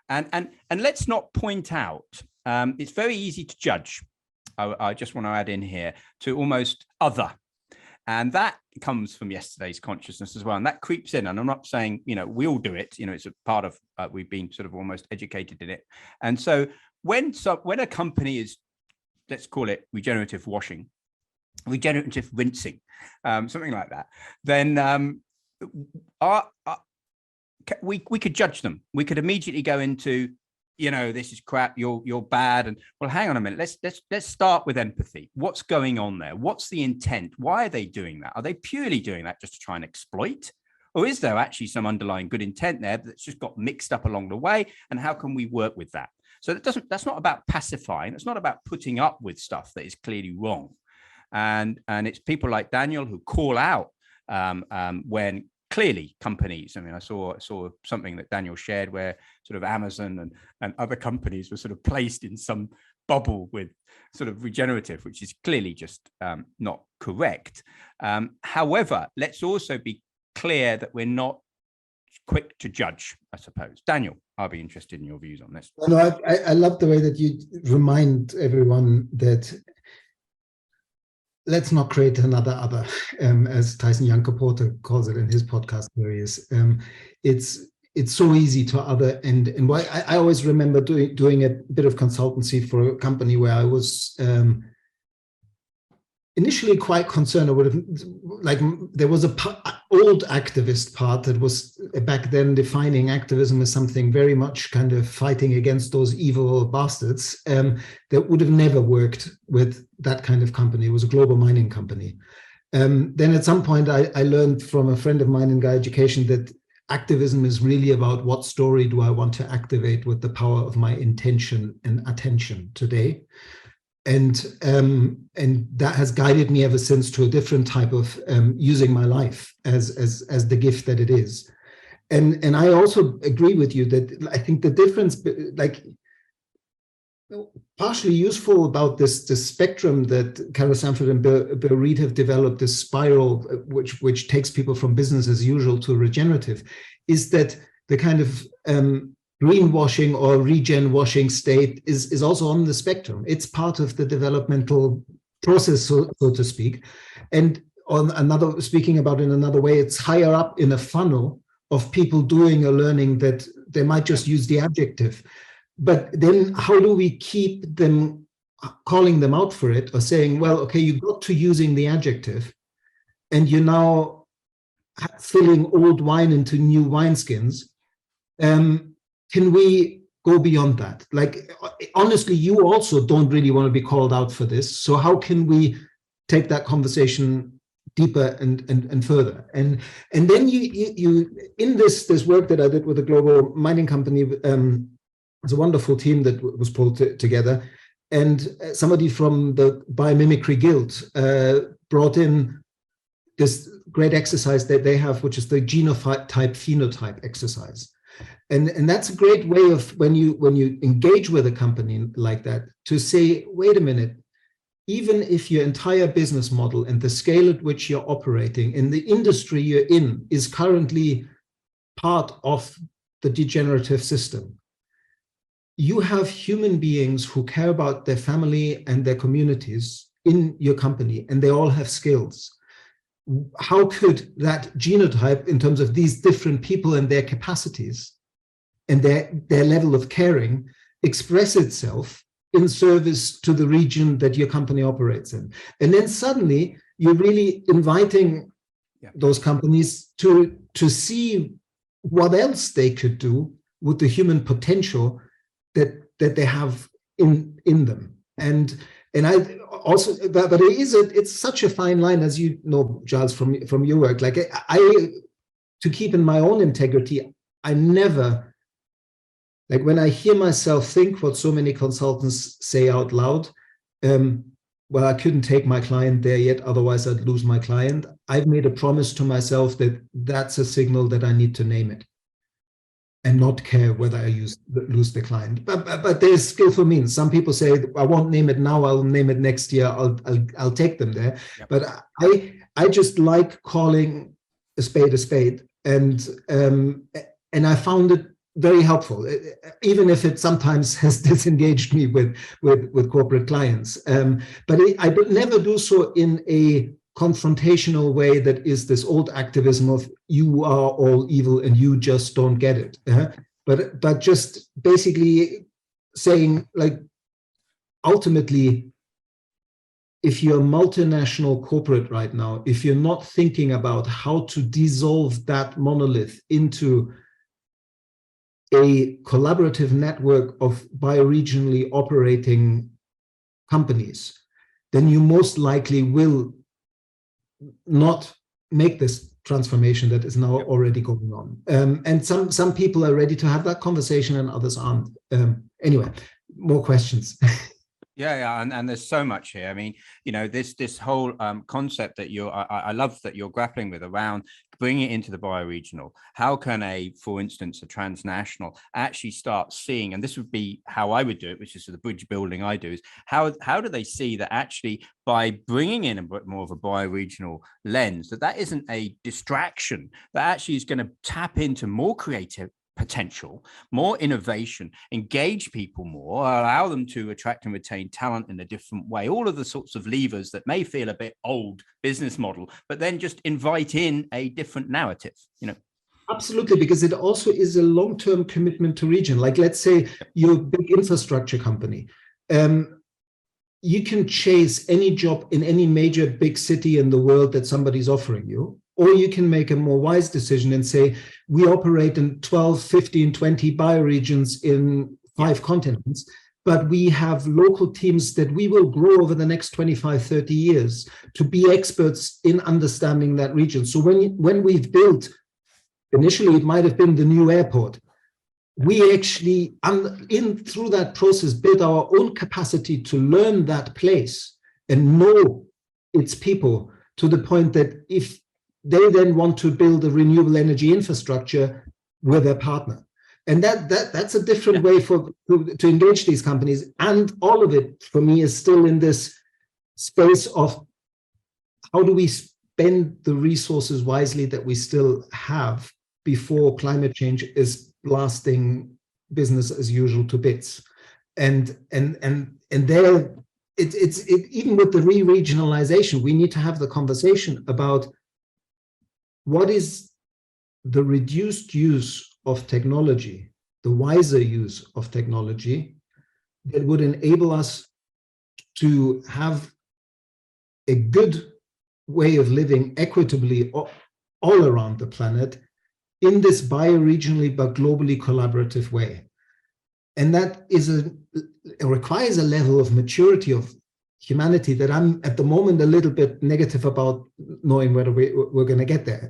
And let's not point out, it's very easy to judge. I just want to add in here, to almost other. And that comes from yesterday's consciousness as well. And that creeps in. And I'm not saying, we all do it. It's a part of, we've been sort of almost educated in it. And so when a company is, let's call it regenerative washing, regenerative rinsing, something like that, then we could judge them. We could immediately go into, this is crap, you're bad. And well, hang on a minute, let's start with empathy. What's going on there? What's the intent? Why are they doing that? Are they purely doing that just to try and exploit? Or is there actually some underlying good intent there that's just got mixed up along the way? And how can we work with that? So that's not about pacifying. It's not about putting up with stuff that is clearly wrong. And it's people like Daniel who call out when clearly companies, I saw something that Daniel shared where sort of Amazon and other companies were sort of placed in some bubble with sort of regenerative, which is clearly just not correct. However, let's also be clear that we're not quick to judge, I suppose. Daniel, I'll be interested in your views on this. No, I love the way that you remind everyone that let's not create another other, as Tyson Yunkaporta calls it in his podcast series. It's so easy to other, and why I always remember doing a bit of consultancy for a company where I was initially quite concerned. I would have, like, there was a old activist part that was back then defining activism as something very much kind of fighting against those evil bastards, that would have never worked with that kind of company. It was a global mining company. Then at some point I learned from a friend of mine in Guy Education that activism is really about what story do I want to activate with the power of my intention and attention today. And that has guided me ever since to a different type of using my life as the gift that it is. And I also agree with you that I think the difference, like, partially useful about this spectrum that Carol Sanford and Bill Reed have developed, this spiral which takes people from business as usual to regenerative, is that the kind of greenwashing or regen washing state is also on the spectrum. It's part of the developmental process, so to speak. And speaking about in another way, it's higher up in a funnel of people doing a learning that they might just use the adjective. But then how do we keep them calling them out for it, or saying, well, okay, you got to using the adjective and you now filling old wine into new wineskins. Can we go beyond that? Like, honestly, you also don't really want to be called out for this. So how can we take that conversation deeper and further? And then you in this work that I did with a global mining company, it's a wonderful team that was pulled together. And somebody from the Biomimicry Guild brought in this great exercise that they have, which is the genotype-phenotype exercise. And that's a great way of, when you engage with a company like that, to say, wait a minute, even if your entire business model and the scale at which you're operating in the industry you're in is currently part of the degenerative system, you have human beings who care about their family and their communities in your company, and they all have skills. How could that genotype, in terms of these different people and their capacities and their level of caring, express itself in service to the region that your company operates in? And then suddenly you're really inviting those companies to see what else they could do with the human potential that they have in them. And I also, but it's such a fine line, as you know, Giles, from your work. Like, to keep in my own integrity, I never, like, when I hear myself think what so many consultants say out loud, well, I couldn't take my client there yet, otherwise I'd lose my client. I've made a promise to myself that that's a signal that I need to name it and not care whether I lose the client. But there's skillful means. Some people say, I won't name it now, I'll name it next year, I'll take them there. Yep. But I just like calling a spade, and I found it very helpful, even if it sometimes has disengaged me with corporate clients. But I never do so in a confrontational way that is this old activism of you are all evil and you just don't get it. But just basically saying, like, ultimately, if you're a multinational corporate right now, if you're not thinking about how to dissolve that monolith into a collaborative network of bioregionally operating companies, then you most likely will not make this transformation that is now already going on. And some people are ready to have that conversation and others aren't. Anyway, more questions. Yeah, and there's so much here. I mean, you know, this whole concept that I love that you're grappling with around bringing it into the bioregional. How can for instance, a transnational actually start seeing, and this would be how I would do it, which is the bridge building I do, is how do they see that actually by bringing in a bit more of a bioregional lens, that isn't a distraction, that actually is going to tap into more creative potential, more innovation, engage people more, allow them to attract and retain talent in a different way, all of the sorts of levers that may feel a bit old business model, but then just invite in a different narrative, you know. Absolutely, because it also is a long-term commitment to region. Like, let's say you're a big infrastructure company. You can chase any job in any major big city in the world that somebody's offering you, or you can make a more wise decision and say, we operate in 12, 15, 20 bioregions in 5 continents, but we have local teams that we will grow over the next 25, 30 years to be experts in understanding that region. So when we've built, initially it might have been the new airport, we actually, through that process, built our own capacity to learn that place and know its people, to the point that if they then want to build a renewable energy infrastructure, we're their partner. And that's a different way to engage these companies. And all of it, for me, is still in this space of how do we spend the resources wisely that we still have before climate change is blasting business as usual to bits. And there, it's even with the re-regionalization, we need to have the conversation about what is the reduced use of technology, the wiser use of technology that would enable us to have a good way of living equitably all around the planet in this bioregionally but globally collaborative way. And that it requires a level of maturity of humanity that I'm at the moment a little bit negative about knowing whether we're going to get there.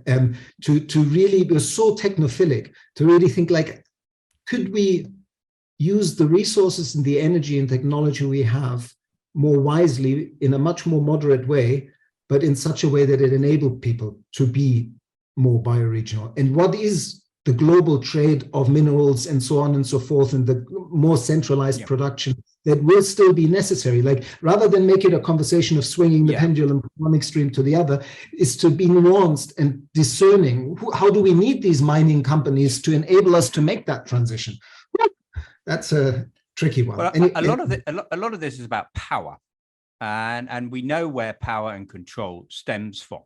To really be so technophilic, to really think like, could we use the resources and the energy and technology we have more wisely in a much more moderate way, but in such a way that it enabled people to be more bioregional? And what is the global trade of minerals and so on and so forth, and the more centralized production that will still be necessary? Like, rather than make it a conversation of swinging the pendulum from one extreme to the other, is to be nuanced and discerning. How do we need these mining companies to enable us to make that transition? That's a tricky one. Well, a lot of this is about power, and we know where power and control stems from.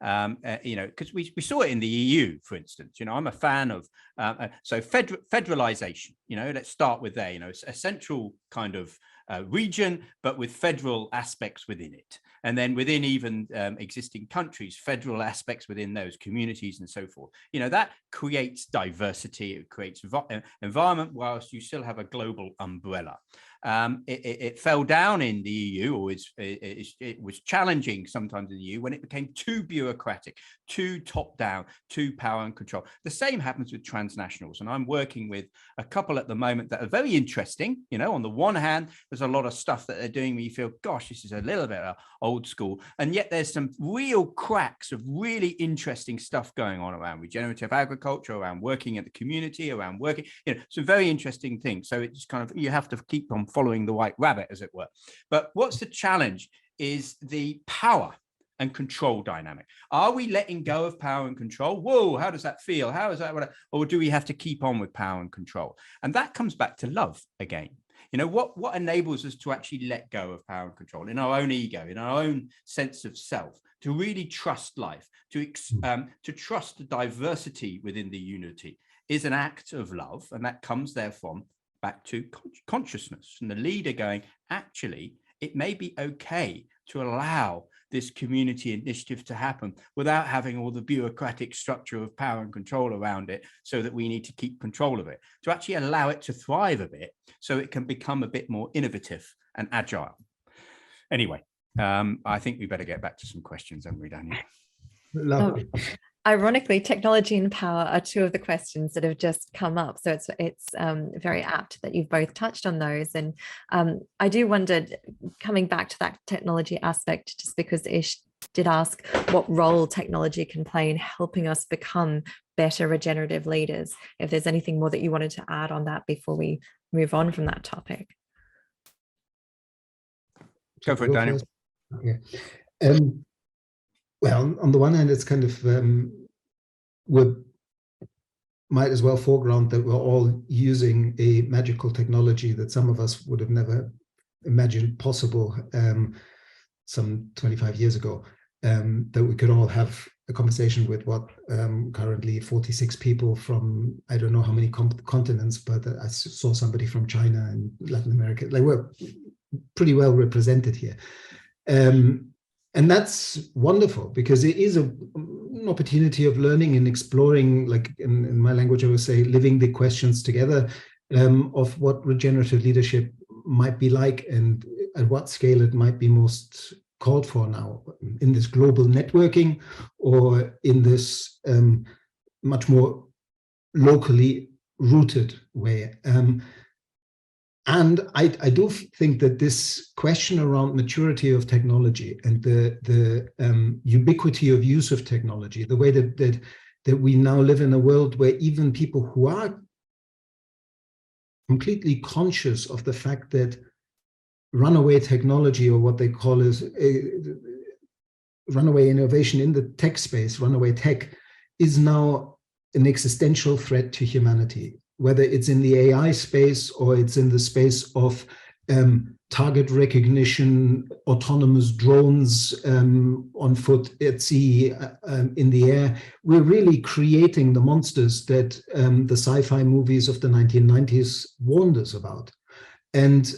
Because we saw it in the EU, for instance. I'm a fan of federalization. Let's start with there. It's a central kind of region, but with federal aspects within it, and then within even existing countries, federal aspects within those communities and so forth. That creates diversity. It creates environment, whilst you still have a global umbrella. It fell down in the EU, or it was challenging sometimes in the EU when it became too bureaucratic, too top down, too power and control. The same happens with transnationals, and I'm working with a couple at the moment that are very interesting. On the one hand, there's a lot of stuff that they're doing where you feel, gosh, this is a little bit old school, and yet there's some real cracks of really interesting stuff going on around regenerative agriculture, around working at the community, around working, some very interesting things. So it's kind of, you have to keep on following the white rabbit, as it were. But what's the challenge is the power and control dynamic. Are we letting go of power and control? Whoa, how does that feel? How is that? Or do we have to keep on with power and control? And that comes back to love again. What enables us to actually let go of power and control in our own ego, in our own sense of self, to really trust life, to trust the diversity within the unity, is an act of love. And that comes therefrom back to consciousness, and the leader going, actually, it may be okay to allow this community initiative to happen without having all the bureaucratic structure of power and control around it, so that we need to keep control of it, to actually allow it to thrive a bit so it can become a bit more innovative and agile. Anyway, I think we better get back to some questions, haven't we, Daniel? Lovely. Ironically, technology and power are two of the questions that have just come up. So it's very apt that you've both touched on those. And I do wonder, coming back to that technology aspect, just because Ish did ask what role technology can play in helping us become better regenerative leaders, if there's anything more that you wanted to add on that before we move on from that topic. Go for it, Daniel. Okay. Well, on the one hand, it's kind of, we might as well foreground that we're all using a magical technology that some of us would have never imagined possible some 25 years ago, that we could all have a conversation with currently 46 people from, I don't know how many continents, but I saw somebody from China and Latin America. Like, we're pretty well represented here. And that's wonderful, because it is an opportunity of learning and exploring, like in my language, I would say, living the questions together of what regenerative leadership might be like, and at what scale it might be most called for now, in this global networking, or in this much more locally rooted way. And I do think that this question around maturity of technology and the ubiquity of use of technology, the way that we now live in a world where even people who are completely conscious of the fact that runaway technology, or what they call is runaway innovation in the tech space, runaway tech, is now an existential threat to humanity, whether it's in the AI space or it's in the space of target recognition, autonomous drones on foot, at sea, in the air. We're really creating the monsters that the sci-fi movies of the 1990s warned us about. And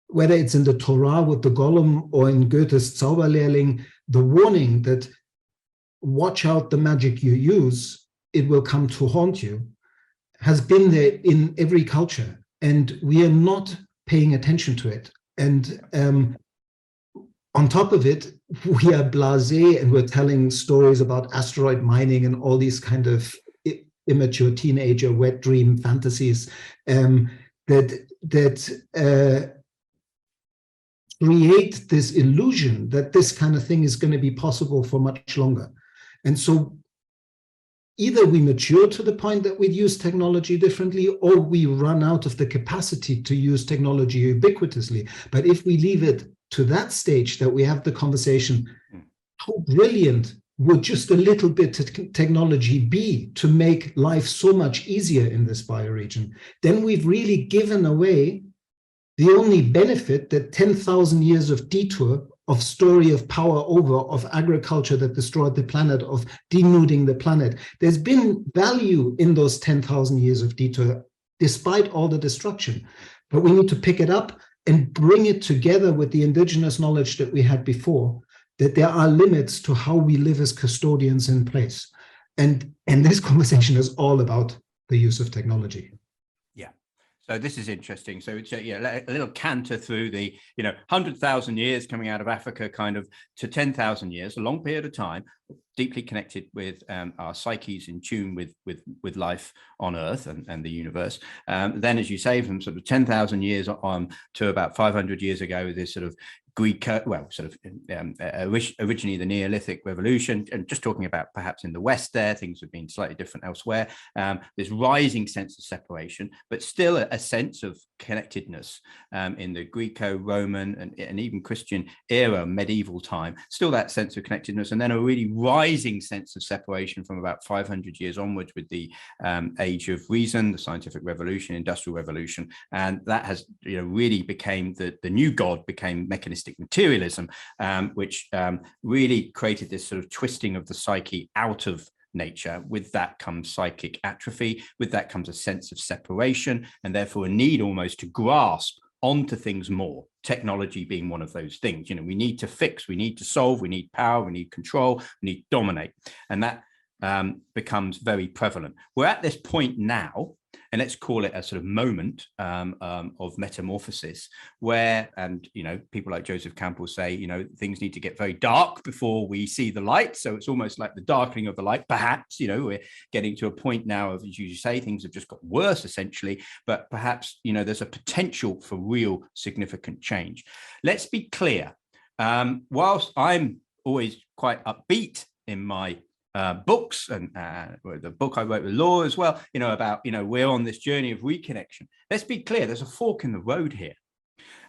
whether it's in the Torah with the Golem or in Goethe's Zauberlehrling, the warning that watch out the magic you use, it will come to haunt you, has been there in every culture, and we are not paying attention to it. And on top of it, we are blasé, and we're telling stories about asteroid mining and all these kind of immature teenager wet dream fantasies that create this illusion that this kind of thing is going to be possible for much longer. And so either we mature to the point that we use technology differently, or we run out of the capacity to use technology ubiquitously. But if we leave it to that stage that we have the conversation, how brilliant would just a little bit of technology be to make life so much easier in this bioregion? Then we've really given away the only benefit that 10,000 years of detour, of story of power over, of agriculture that destroyed the planet, of denuding the planet. There's been value in those 10,000 years of detour, despite all the destruction. But we need to pick it up and bring it together with the indigenous knowledge that we had before, that there are limits to how we live as custodians in place. And this conversation is all about the use of technology. So this is interesting. So it's a little canter through the 100,000 years coming out of Africa, kind of to 10,000 years, a long period of time, deeply connected with our psyches, in tune with life on Earth and the universe. Then, as you say, from sort of 10,000 years on to about 500 years ago, this sort of Greek, originally the Neolithic Revolution, and just talking about perhaps in the West there, things have been slightly different elsewhere. This rising sense of separation, but still a sense of connectedness in the Greco-Roman and even Christian era, medieval time, still that sense of connectedness, and then a really rising sense of separation from about 500 years onwards with the age of reason, the scientific revolution, industrial revolution, and that has really became the new god, became mechanistic materialism, which really created this sort of twisting of the psyche out of nature. With that comes psychic atrophy, with that comes a sense of separation, and therefore a need almost to grasp onto things more, technology being one of those things. We need to fix, we need to solve, we need power, we need control, we need to dominate, and that becomes very prevalent. We're at this point now, and let's call it a sort of moment of metamorphosis, where, and people like Joseph Campbell say, things need to get very dark before we see the light. So it's almost like the darkening of the light. Perhaps, we're getting to a point now of, as you say, things have just got worse essentially, but perhaps, there's a potential for real significant change. Let's be clear. Whilst I'm always quite upbeat in my books, and the book I wrote with Laura as well, about, we're on this journey of reconnection. Let's be clear, there's a fork in the road here.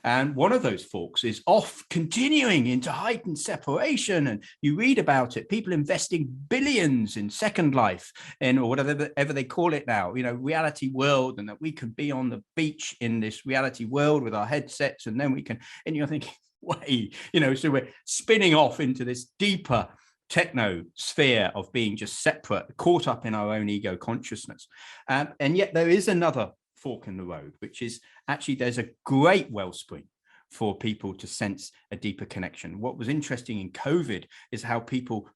And one of those forks is off continuing into heightened separation. And you read about it, people investing billions in Second Life, or whatever they call it now, reality world, and that we can be on the beach in this reality world with our headsets, and then we can, and you're thinking, wait, so we're spinning off into this deeper techno sphere of being just separate, caught up in our own ego consciousness. And yet there is another fork in the road, which is actually there's a great wellspring for people to sense a deeper connection. What was interesting in COVID is how people,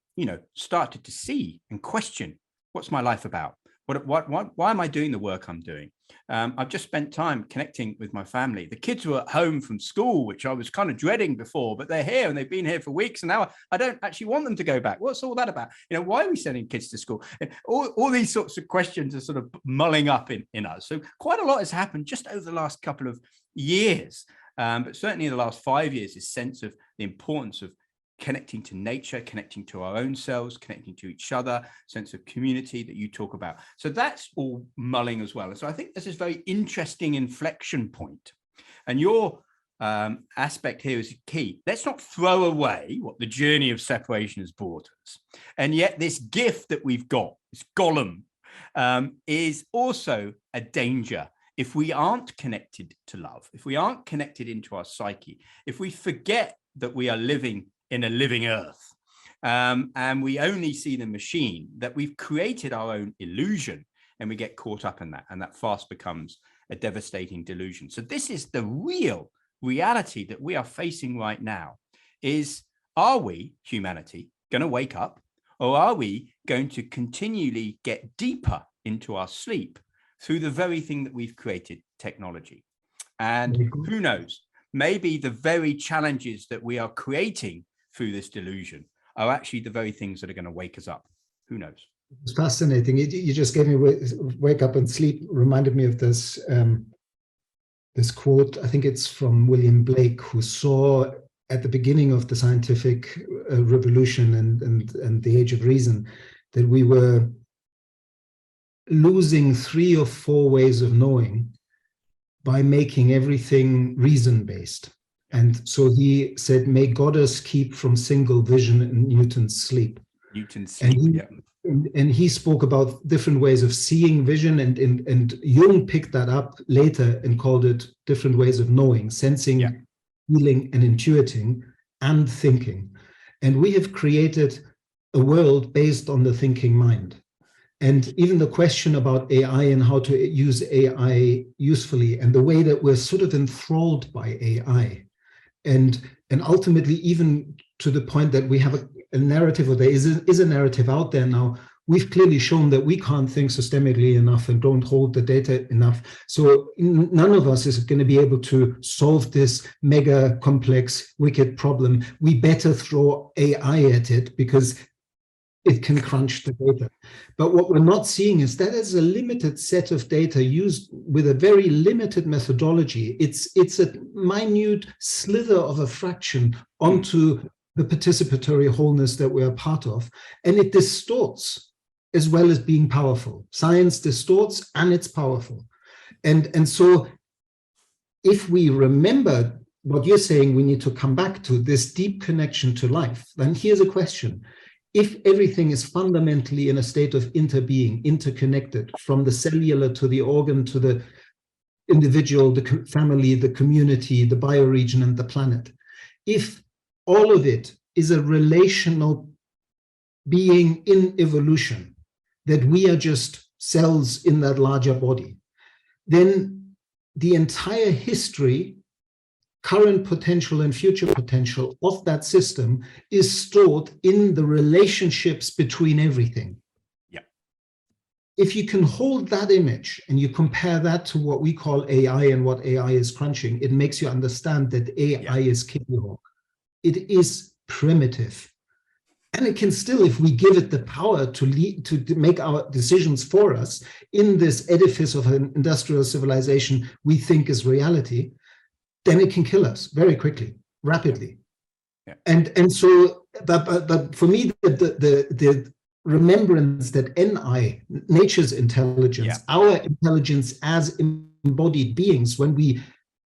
started to see and question, what's my life about? Why am I doing the work I'm doing? I've just spent time connecting with my family. The kids were at home from school, which I was kind of dreading before, but they're here and they've been here for weeks. And now I don't actually want them to go back. What's all that about? Why are we sending kids to school? And all these sorts of questions are sort of mulling up in us. So quite a lot has happened just over the last couple of years. But certainly in the last 5 years, this sense of the importance of connecting to nature, connecting to our own selves, connecting to each other, sense of community that you talk about. So that's all mulling as well. And so I think this is a very interesting inflection point. And your aspect here is key. Let's not throw away what the journey of separation has brought us. And yet this gift that we've got, this golem, is also a danger. If we aren't connected to love, if we aren't connected into our psyche, if we forget that we are living in a living earth, and we only see the machine, that we've created our own illusion, and we get caught up in that, and that fast becomes a devastating delusion. So this is the real reality that we are facing right now, is, are we, humanity, going to wake up, Or are we going to continually get deeper into our sleep through the very thing that we've created, technology? And who knows, maybe the very challenges that we are creating through this delusion are actually the very things that are going to wake us up. Who knows? It's fascinating. You just gave me wake up and sleep, reminded me of this this quote. I think it's from William Blake, who saw at the beginning of the scientific revolution and the age of reason that we were losing 3 or 4 ways of knowing by making everything reason-based. And so he said, may God us keep from single vision and Newton's sleep. Newton's sleep, and he spoke about different ways of seeing vision, and Jung picked that up later and called it different ways of knowing, sensing, feeling, and intuiting, and thinking. And we have created a world based on the thinking mind. And even the question about AI and how to use AI usefully, and the way that we're sort of enthralled by AI, and ultimately even to the point that we have a narrative, or there is a narrative out there now. We've clearly shown that we can't think systemically enough and don't hold the data enough. So none of us is going to be able to solve this mega complex, wicked problem. We better throw AI at it because it can crunch the data. But what we're not seeing is that as a limited set of data used with a very limited methodology, it's a minute slither of a fraction onto the participatory wholeness that we're a part of. And it distorts as well as being powerful. Science distorts and it's powerful. And so if we remember what you're saying, we need to come back to this deep connection to life, then here's a question. If everything is fundamentally in a state of interbeing, interconnected, from the cellular to the organ to the individual, the family, the community, the bioregion, and the planet, if all of it is a relational being in evolution, that we are just cells in that larger body, then the entire history, current potential and future potential of that system is stored in the relationships between everything. Yeah. If you can hold that image and you compare that to what we call AI and what AI is crunching, it makes you understand that AI is Kittyhawk. It is primitive. And it can still, if we give it the power to lead, to make our decisions for us in this edifice of an industrial civilization we think is reality, then it can kill us very quickly, rapidly. Yeah. And so, but for me, the remembrance that NI, nature's intelligence, our intelligence as embodied beings, when we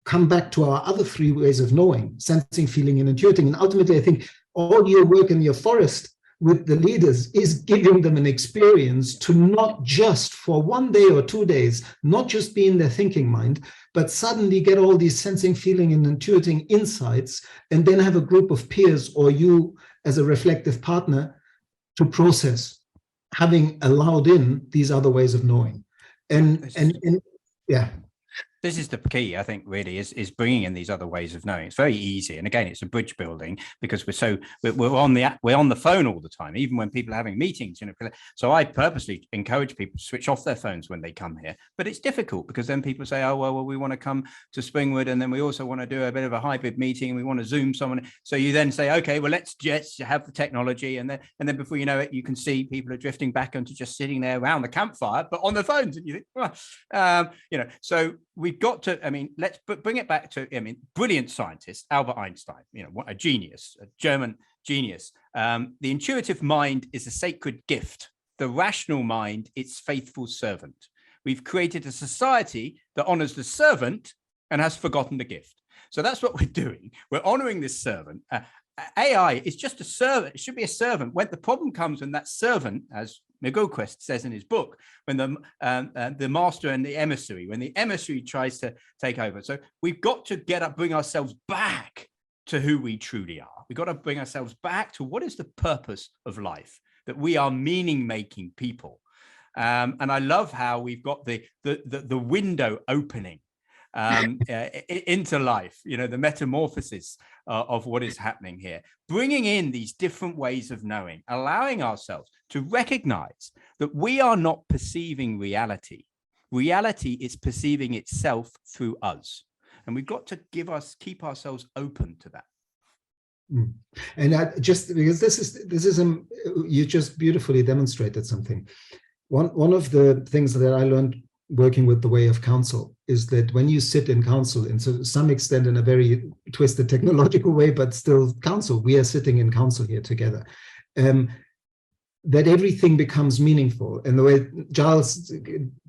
come back to our other 3 ways of knowing, sensing, feeling, and intuiting, and ultimately I think all your work in your forest with the leaders is giving them an experience to not just for 1 day or 2 days, not just be in their thinking mind, but suddenly get all these sensing, feeling, and intuiting insights, and then have a group of peers or you as a reflective partner to process, having allowed in these other ways of knowing. And yeah. This is the key, I think, really, is bringing in these other ways of knowing. It's very easy, and again, it's a bridge building because we're on the phone all the time, even when people are having meetings. So I purposely encourage people to switch off their phones when they come here. But it's difficult because then people say, "Oh, well, we want to come to Springwood, and then we also want to do a bit of a hybrid meeting, and we want to Zoom someone." So you then say, "Okay, well, let's just have the technology," and then before you know it, you can see people are drifting back into just sitting there around the campfire, but on their phones, and you think, well, so we've got to, let's bring it back to, brilliant scientist, Albert Einstein, what a genius, a German genius. The intuitive mind is a sacred gift. The rational mind, its faithful servant. We've created a society that honors the servant and has forgotten the gift. So that's what we're doing. We're honoring this servant. AI is just a servant. It should be a servant. When the problem comes when that servant, as McGilchrist says in his book, when the master and the emissary, when the emissary tries to take over. So we've got to bring ourselves back to who we truly are. We've got to bring ourselves back to what is the purpose of life, that we are meaning-making people. And I love how we've got the window opening into life, the metamorphosis of what is happening here, bringing in these different ways of knowing, allowing ourselves to recognize that we are not perceiving reality. Reality is perceiving itself through us. And we've got to keep ourselves open to that. And just because this is you just beautifully demonstrated something. One of the things that I learned working with the way of counsel is that when you sit in counsel, and to some extent in a very twisted technological way, but still counsel, we are sitting in counsel here together, that everything becomes meaningful. And the way Giles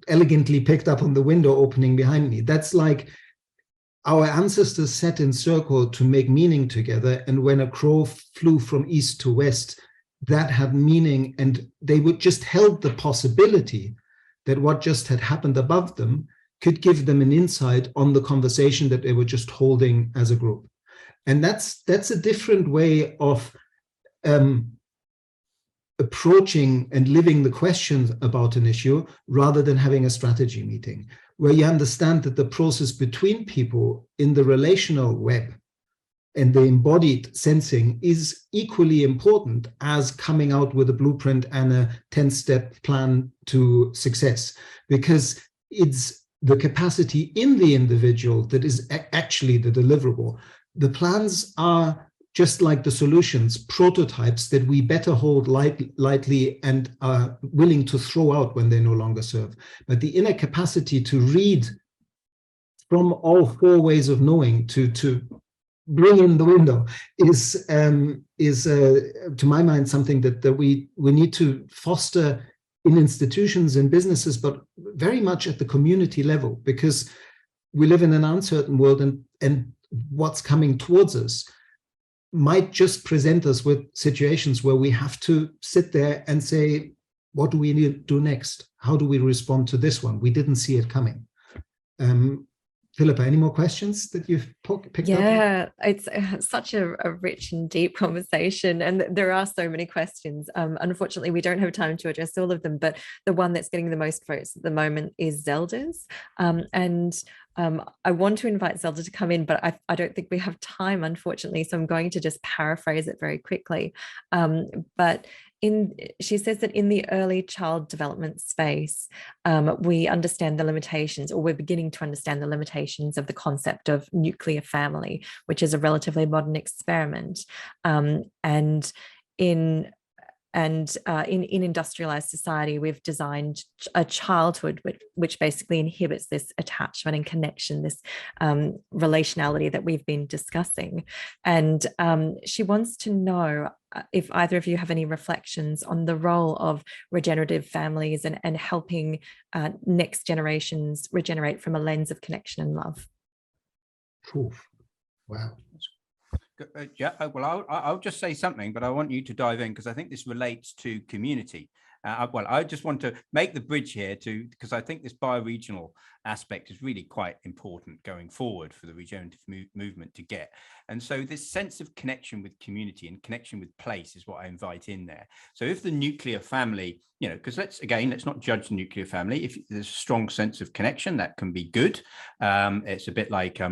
elegantly picked up on the window opening behind me, that's like our ancestors sat in circle to make meaning together. And when a crow flew from east to west, that had meaning, and they would just held the possibility that what just had happened above them could give them an insight on the conversation that they were just holding as a group. And that's a different way of approaching and living the questions about an issue, rather than having a strategy meeting, where you understand that the process between people in the relational web and the embodied sensing is equally important as coming out with a blueprint and a 10-step plan to success, because it's the capacity in the individual that is actually the deliverable. The plans are just like the solutions, prototypes that we better hold lightly and are willing to throw out when they no longer serve. But the inner capacity to read from all four ways of knowing, to bring in the window, is to my mind something that we need to foster in institutions and businesses, but very much at the community level, because we live in an uncertain world, and what's coming towards us might just present us with situations where we have to sit there and say, what do we need to do next? How do we respond to this one? We didn't see it coming. Philipa, any more questions that you've picked up? Yeah, it's such a rich and deep conversation, and there are so many questions. Unfortunately, we don't have time to address all of them, but the one that's getting the most votes at the moment is Zelda's. I want to invite Zelda to come in, but I don't think we have time, unfortunately, so I'm going to just paraphrase it very quickly. But she says that in the early child development space, we understand the limitations, or we're beginning to understand the limitations of the concept of nuclear family, which is a relatively modern experiment. And in industrialized society, we've designed a childhood which basically inhibits this attachment and connection, this relationality that we've been discussing. And she wants to know if either of you have any reflections on the role of regenerative families and helping next generations regenerate from a lens of connection and love. Oof. Wow. Yeah, well, I'll just say something, but I want you to dive in, because I think this relates to community. Well, I just want to make the bridge here because I think this bioregional aspect is really quite important going forward for the regenerative movement to get. And so this sense of connection with community and connection with place is what I invite in there. So if the nuclear family, because let's not judge the nuclear family. If there's a strong sense of connection, that can be good. It's a bit like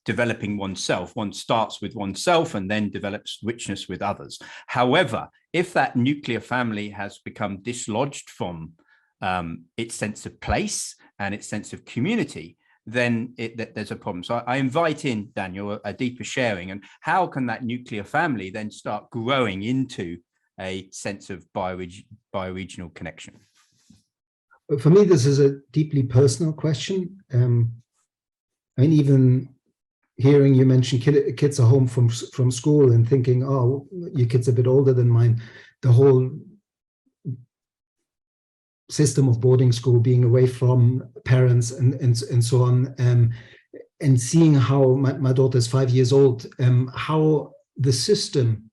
developing oneself. One starts with oneself and then develops richness with others. However, if that nuclear family has become dislodged from its sense of place and its sense of community, then there's a problem. So I invite in, Daniel, a deeper sharing, and how can that nuclear family then start growing into a sense of bioregional connection? For me, this is a deeply personal question. Even hearing you mention kids are home from school and thinking, oh, your kid's a bit older than mine, the whole system of boarding school, being away from parents and so on, and seeing how my daughter is 5 years old, how the system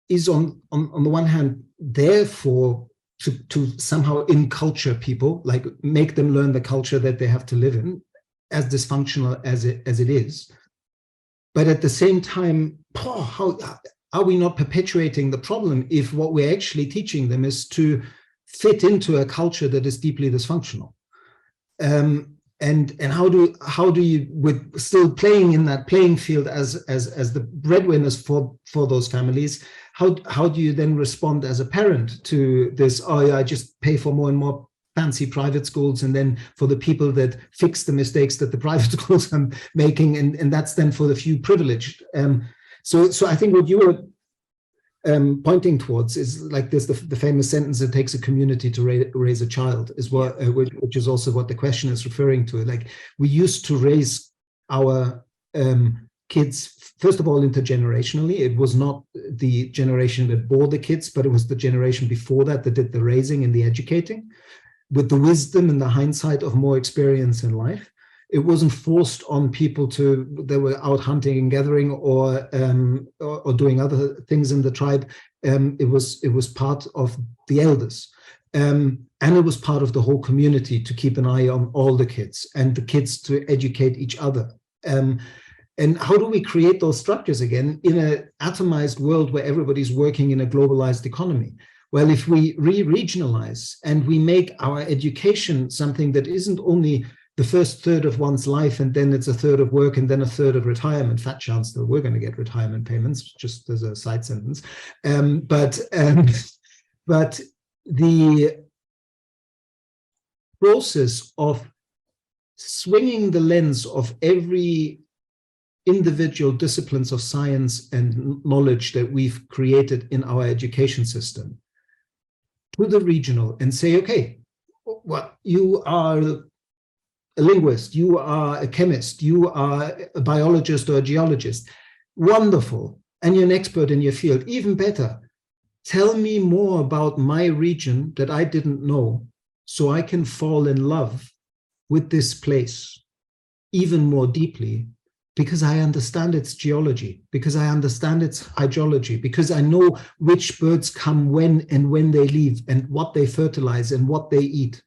is on the one hand therefore to somehow inculture people, like make them learn the culture that they have to live in, as dysfunctional as it is. But at the same time, how are we not perpetuating the problem if what we're actually teaching them is to fit into a culture that is deeply dysfunctional? And how do you, with still playing in that playing field as the breadwinners for those families, how do you then respond as a parent to this? Oh yeah, I just pay for more and more fancy private schools, and then for the people that fix the mistakes that the private schools are making, and that's then for the few privileged. So I think what you were pointing towards is like this, the famous sentence, it takes a community to raise a child, is what which is also what the question is referring to. Like, we used to raise our kids, first of all, intergenerationally. It was not the generation that bore the kids, but it was the generation before that did the raising and the educating, with the wisdom and the hindsight of more experience in life. It wasn't forced on people they were out hunting and gathering or doing other things in the tribe. It was part of the elders. And it was part of the whole community to keep an eye on all the kids and the kids to educate each other. And how do we create those structures again in an atomized world where everybody's working in a globalized economy? Well, if we regionalize and we make our education something that isn't only the first third of one's life, and then it's a third of work, and then a third of retirement. Fat chance that we're going to get retirement payments, just as a side sentence. But the process of swinging the lens of every individual disciplines of science and knowledge that we've created in our education system to the regional, and say, okay, well, you are a linguist, you are a chemist, you are a biologist or a geologist. Wonderful. And you're an expert in your field. Even better. Tell me more about my region that I didn't know, so I can fall in love with this place even more deeply, because I understand its geology, because I understand its hydrology, because I know which birds come when and when they leave, and what they fertilize and what they eat.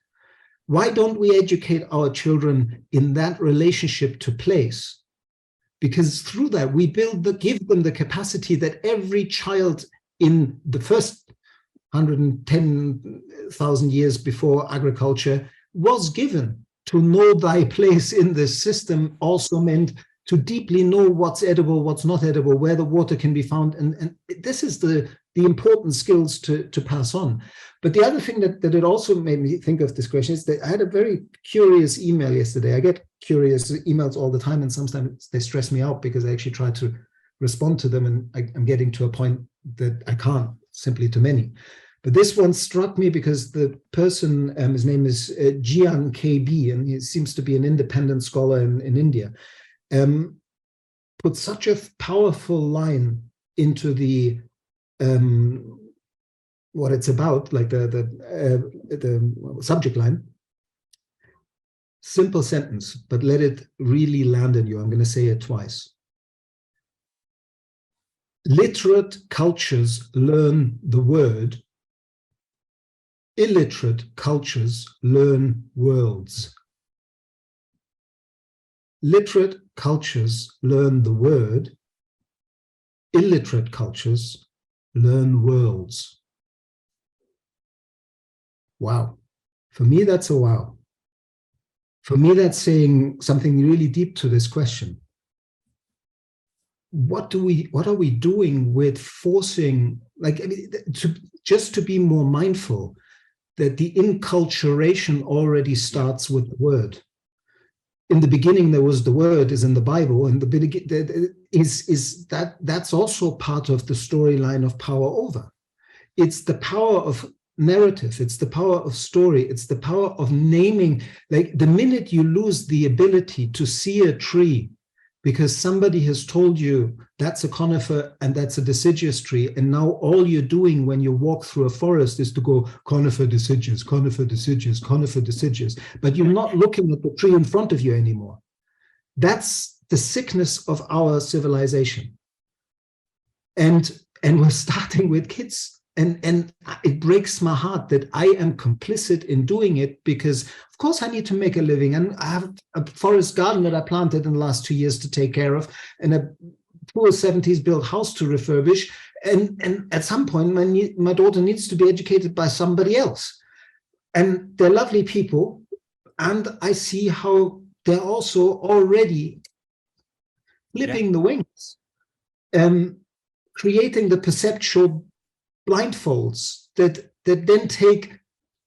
Why don't we educate our children in that relationship to place? Because through that, we give them the capacity that every child in the first 110,000 years before agriculture was given. To know thy place in this system also meant to deeply know what's edible, what's not edible, where the water can be found. And this is the important skills to pass on. But the other thing that it also made me think of this question is that I had a very curious email yesterday. I get curious emails all the time, and sometimes they stress me out because I actually try to respond to them, and I'm getting to a point that I can't, simply too many. But this one struck me because the person, his name is Jian KB, and he seems to be an independent scholar in India, put such a powerful line into the what it's about, like the subject line. Simple sentence, but let it really land in you. I'm going to say it twice. Literate cultures learn the word. Illiterate cultures learn worlds. Literate cultures learn the word. Illiterate cultures learn worlds. Wow. For me, that's a wow. For me, that's saying something really deep to this question. What are we doing with forcing, like, I mean, just to be more mindful that the inculturation already starts with the word. In the beginning, there was the word, is in the Bible, and that's also part of the storyline of power over. It's the power of narrative, it's the power of story, it's the power of naming. Like, the minute you lose the ability to see a tree because somebody has told you that's a conifer and that's a deciduous tree, and now all you're doing when you walk through a forest is to go conifer deciduous, conifer deciduous, conifer deciduous, but you're not looking at the tree in front of you anymore. That's the sickness of our civilization. And we're starting with kids. And it breaks my heart that I am complicit in doing it, because of course I need to make a living, and I have a forest garden that I planted in the last 2 years to take care of, and a poor 70s built house to refurbish. And at some point my daughter needs to be educated by somebody else. And they're lovely people, And I see how they're also already flipping the wings, creating the perceptual blindfolds that then take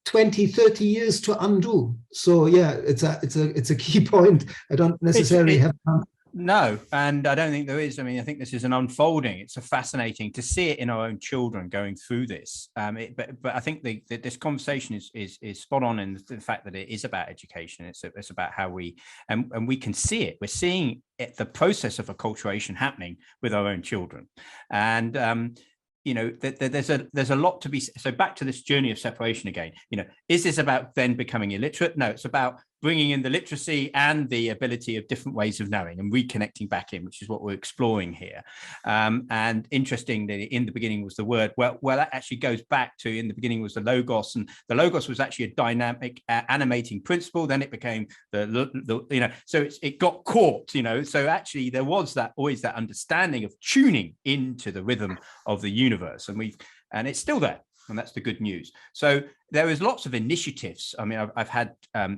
20, 30 years to undo. So yeah, it's a key point. I don't necessarily have time. No, and I don't think there is. I mean, I think this is an unfolding. It's a fascinating to see it in our own children going through this. But I think this conversation is spot on in the fact that it is about education. It's about how we and we can see it. We're seeing it, the process of acculturation happening with our own children, and you know, there's a lot to be. So back to this journey of separation again. You know, is this about then becoming illiterate? No, it's about bringing in the literacy and the ability of different ways of knowing and reconnecting back in, which is what we're exploring here. And interestingly, in the beginning was the word. Well, that actually goes back to, in the beginning was the logos, and the logos was actually a dynamic, animating principle. Then it became the you know, so it got caught. You know, so actually there was always that understanding of tuning into the rhythm of the universe, and it's still there. And that's the good news. So there is lots of initiatives. I mean, I've had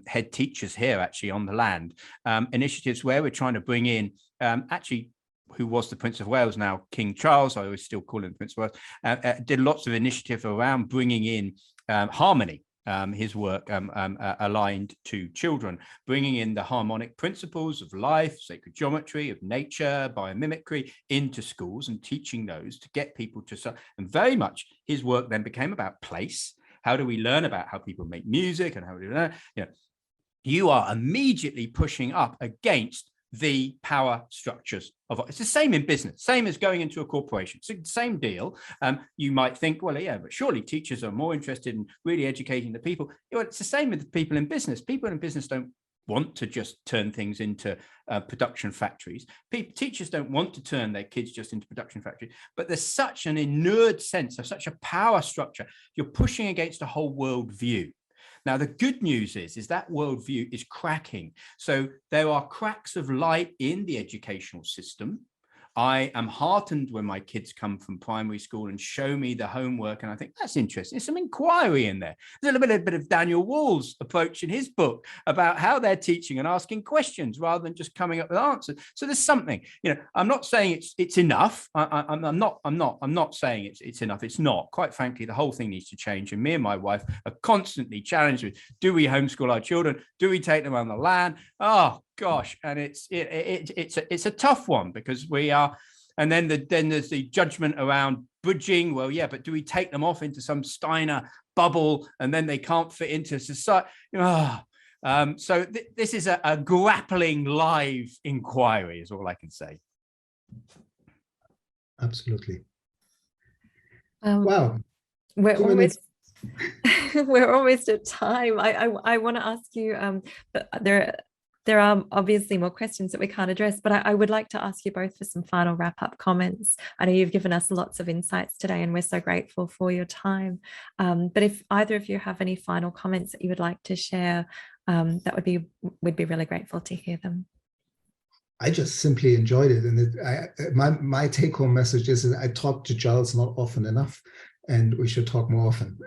head teachers here actually on the land, initiatives where we're trying to bring in actually, who was the Prince of Wales, now King Charles, I always still call him Prince of Wales, did lots of initiative around bringing in harmony. His work aligned to children, bringing in the harmonic principles of life, sacred geometry, of nature, biomimicry into schools and teaching those to get people to. And very much his work then became about place. How do we learn about how people make music and how do we learn? You know, you are immediately pushing up against the power structures of it's the same in business, same as going into a corporation. It's the same deal. You might think, well, yeah, but surely teachers are more interested in really educating the people. You know, it's the same with the people in business. People in business don't want to just turn things into production factories. Teachers don't want to turn their kids just into production factories, but there's such an inured sense of such a power structure. You're pushing against a whole world view. Now, the good news is that worldview is cracking. So there are cracks of light in the educational system. I am heartened when my kids come from primary school and show me the homework, and I think that's interesting. There's some inquiry in there. There's a little bit of Daniel Wahl's approach in his book about how they're teaching and asking questions rather than just coming up with answers. So there's something. You know, I'm not saying it's enough. I'm not saying it's enough. It's not. Quite frankly, the whole thing needs to change. And me and my wife are constantly challenged with: do we homeschool our children? Do we take them on the land? Oh gosh, and it's a tough one because we are, and then there's the judgment around bridging. Well, yeah, but do we take them off into some Steiner bubble and then they can't fit into society? So this is a grappling live inquiry, is all I can say. Absolutely. Wow. We're almost at time. I want to ask you, but there are obviously more questions that we can't address, but I would like to ask you both for some final wrap-up comments. I know you've given us lots of insights today and we're so grateful for your time. But if either of you have any final comments that you would like to share, we'd be really grateful to hear them. I just simply enjoyed it. And my take-home message is that I talk to Giles not often enough, and we should talk more often.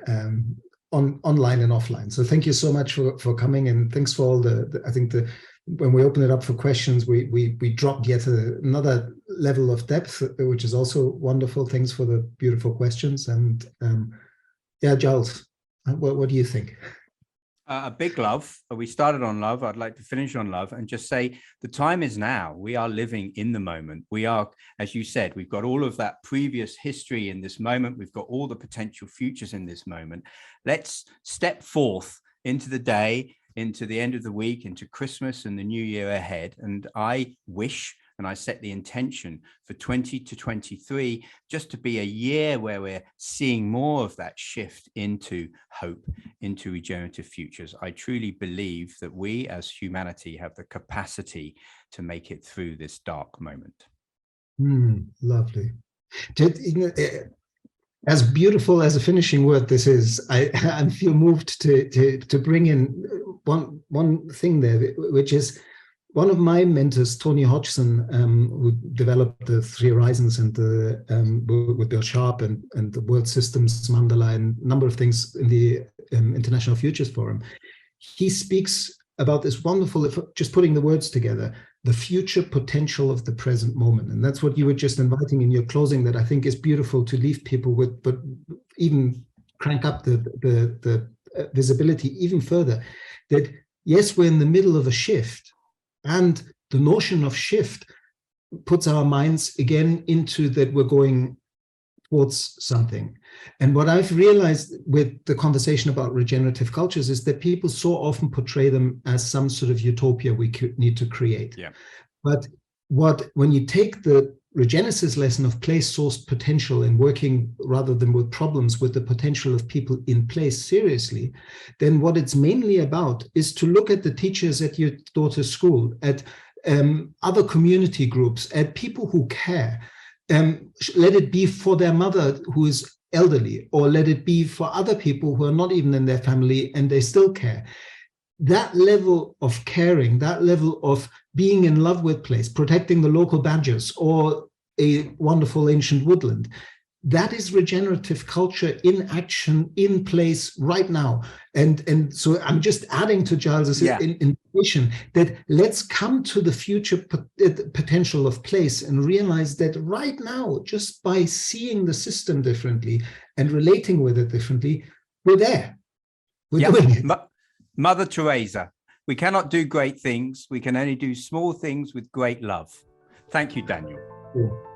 Online and offline. So thank you so much for coming, and thanks for all I think when we open it up for questions, we dropped yet another level of depth, which is also wonderful. Thanks for the beautiful questions. And yeah, Giles, what do you think? A big love. We started on love. I'd like to finish on love and just say the time is now. We are living in the moment. We are, as you said, we've got all of that previous history in this moment. We've got all the potential futures in this moment. Let's step forth into the day, into the end of the week, into Christmas and the new year ahead. And I wish, and I set the intention for 20 to 23, just to be a year where we're seeing more of that shift into hope, into regenerative futures. I truly believe that we as humanity have the capacity to make it through this dark moment. Lovely. As beautiful as a finishing word this is, I feel moved to bring in one thing there, which is one of my mentors, Tony Hodgson, who developed the Three Horizons and with Bill Sharp and the World Systems Mandala and a number of things in the International Futures Forum. He speaks about this wonderful, just putting the words together, the future potential of the present moment. And that's what you were just inviting in your closing, that I think is beautiful to leave people with, but even crank up the visibility even further, that yes, we're in the middle of a shift, and the notion of shift puts our minds again into that we're going towards something. And what I've realized with the conversation about regenerative cultures is that people so often portray them as some sort of utopia we need to create. Yeah. But when you take the Regenesis lesson of place-sourced potential and working rather than with problems with the potential of people in place seriously, then what it's mainly about is to look at the teachers at your daughter's school, at other community groups, at people who care. Let it be for their mother who is elderly, or let it be for other people who are not even in their family and they still care. That level of caring, that level of being in love with place, protecting the local badgers or a wonderful ancient woodland, that is regenerative culture in action, in place right now. And so I'm just adding to Giles's invitation that let's come to the future potential of place and realize that right now, just by seeing the system differently and relating with it differently, we're there. We're doing it. Mother Teresa, we cannot do great things. We can only do small things with great love. Thank you, Daniel. Cool.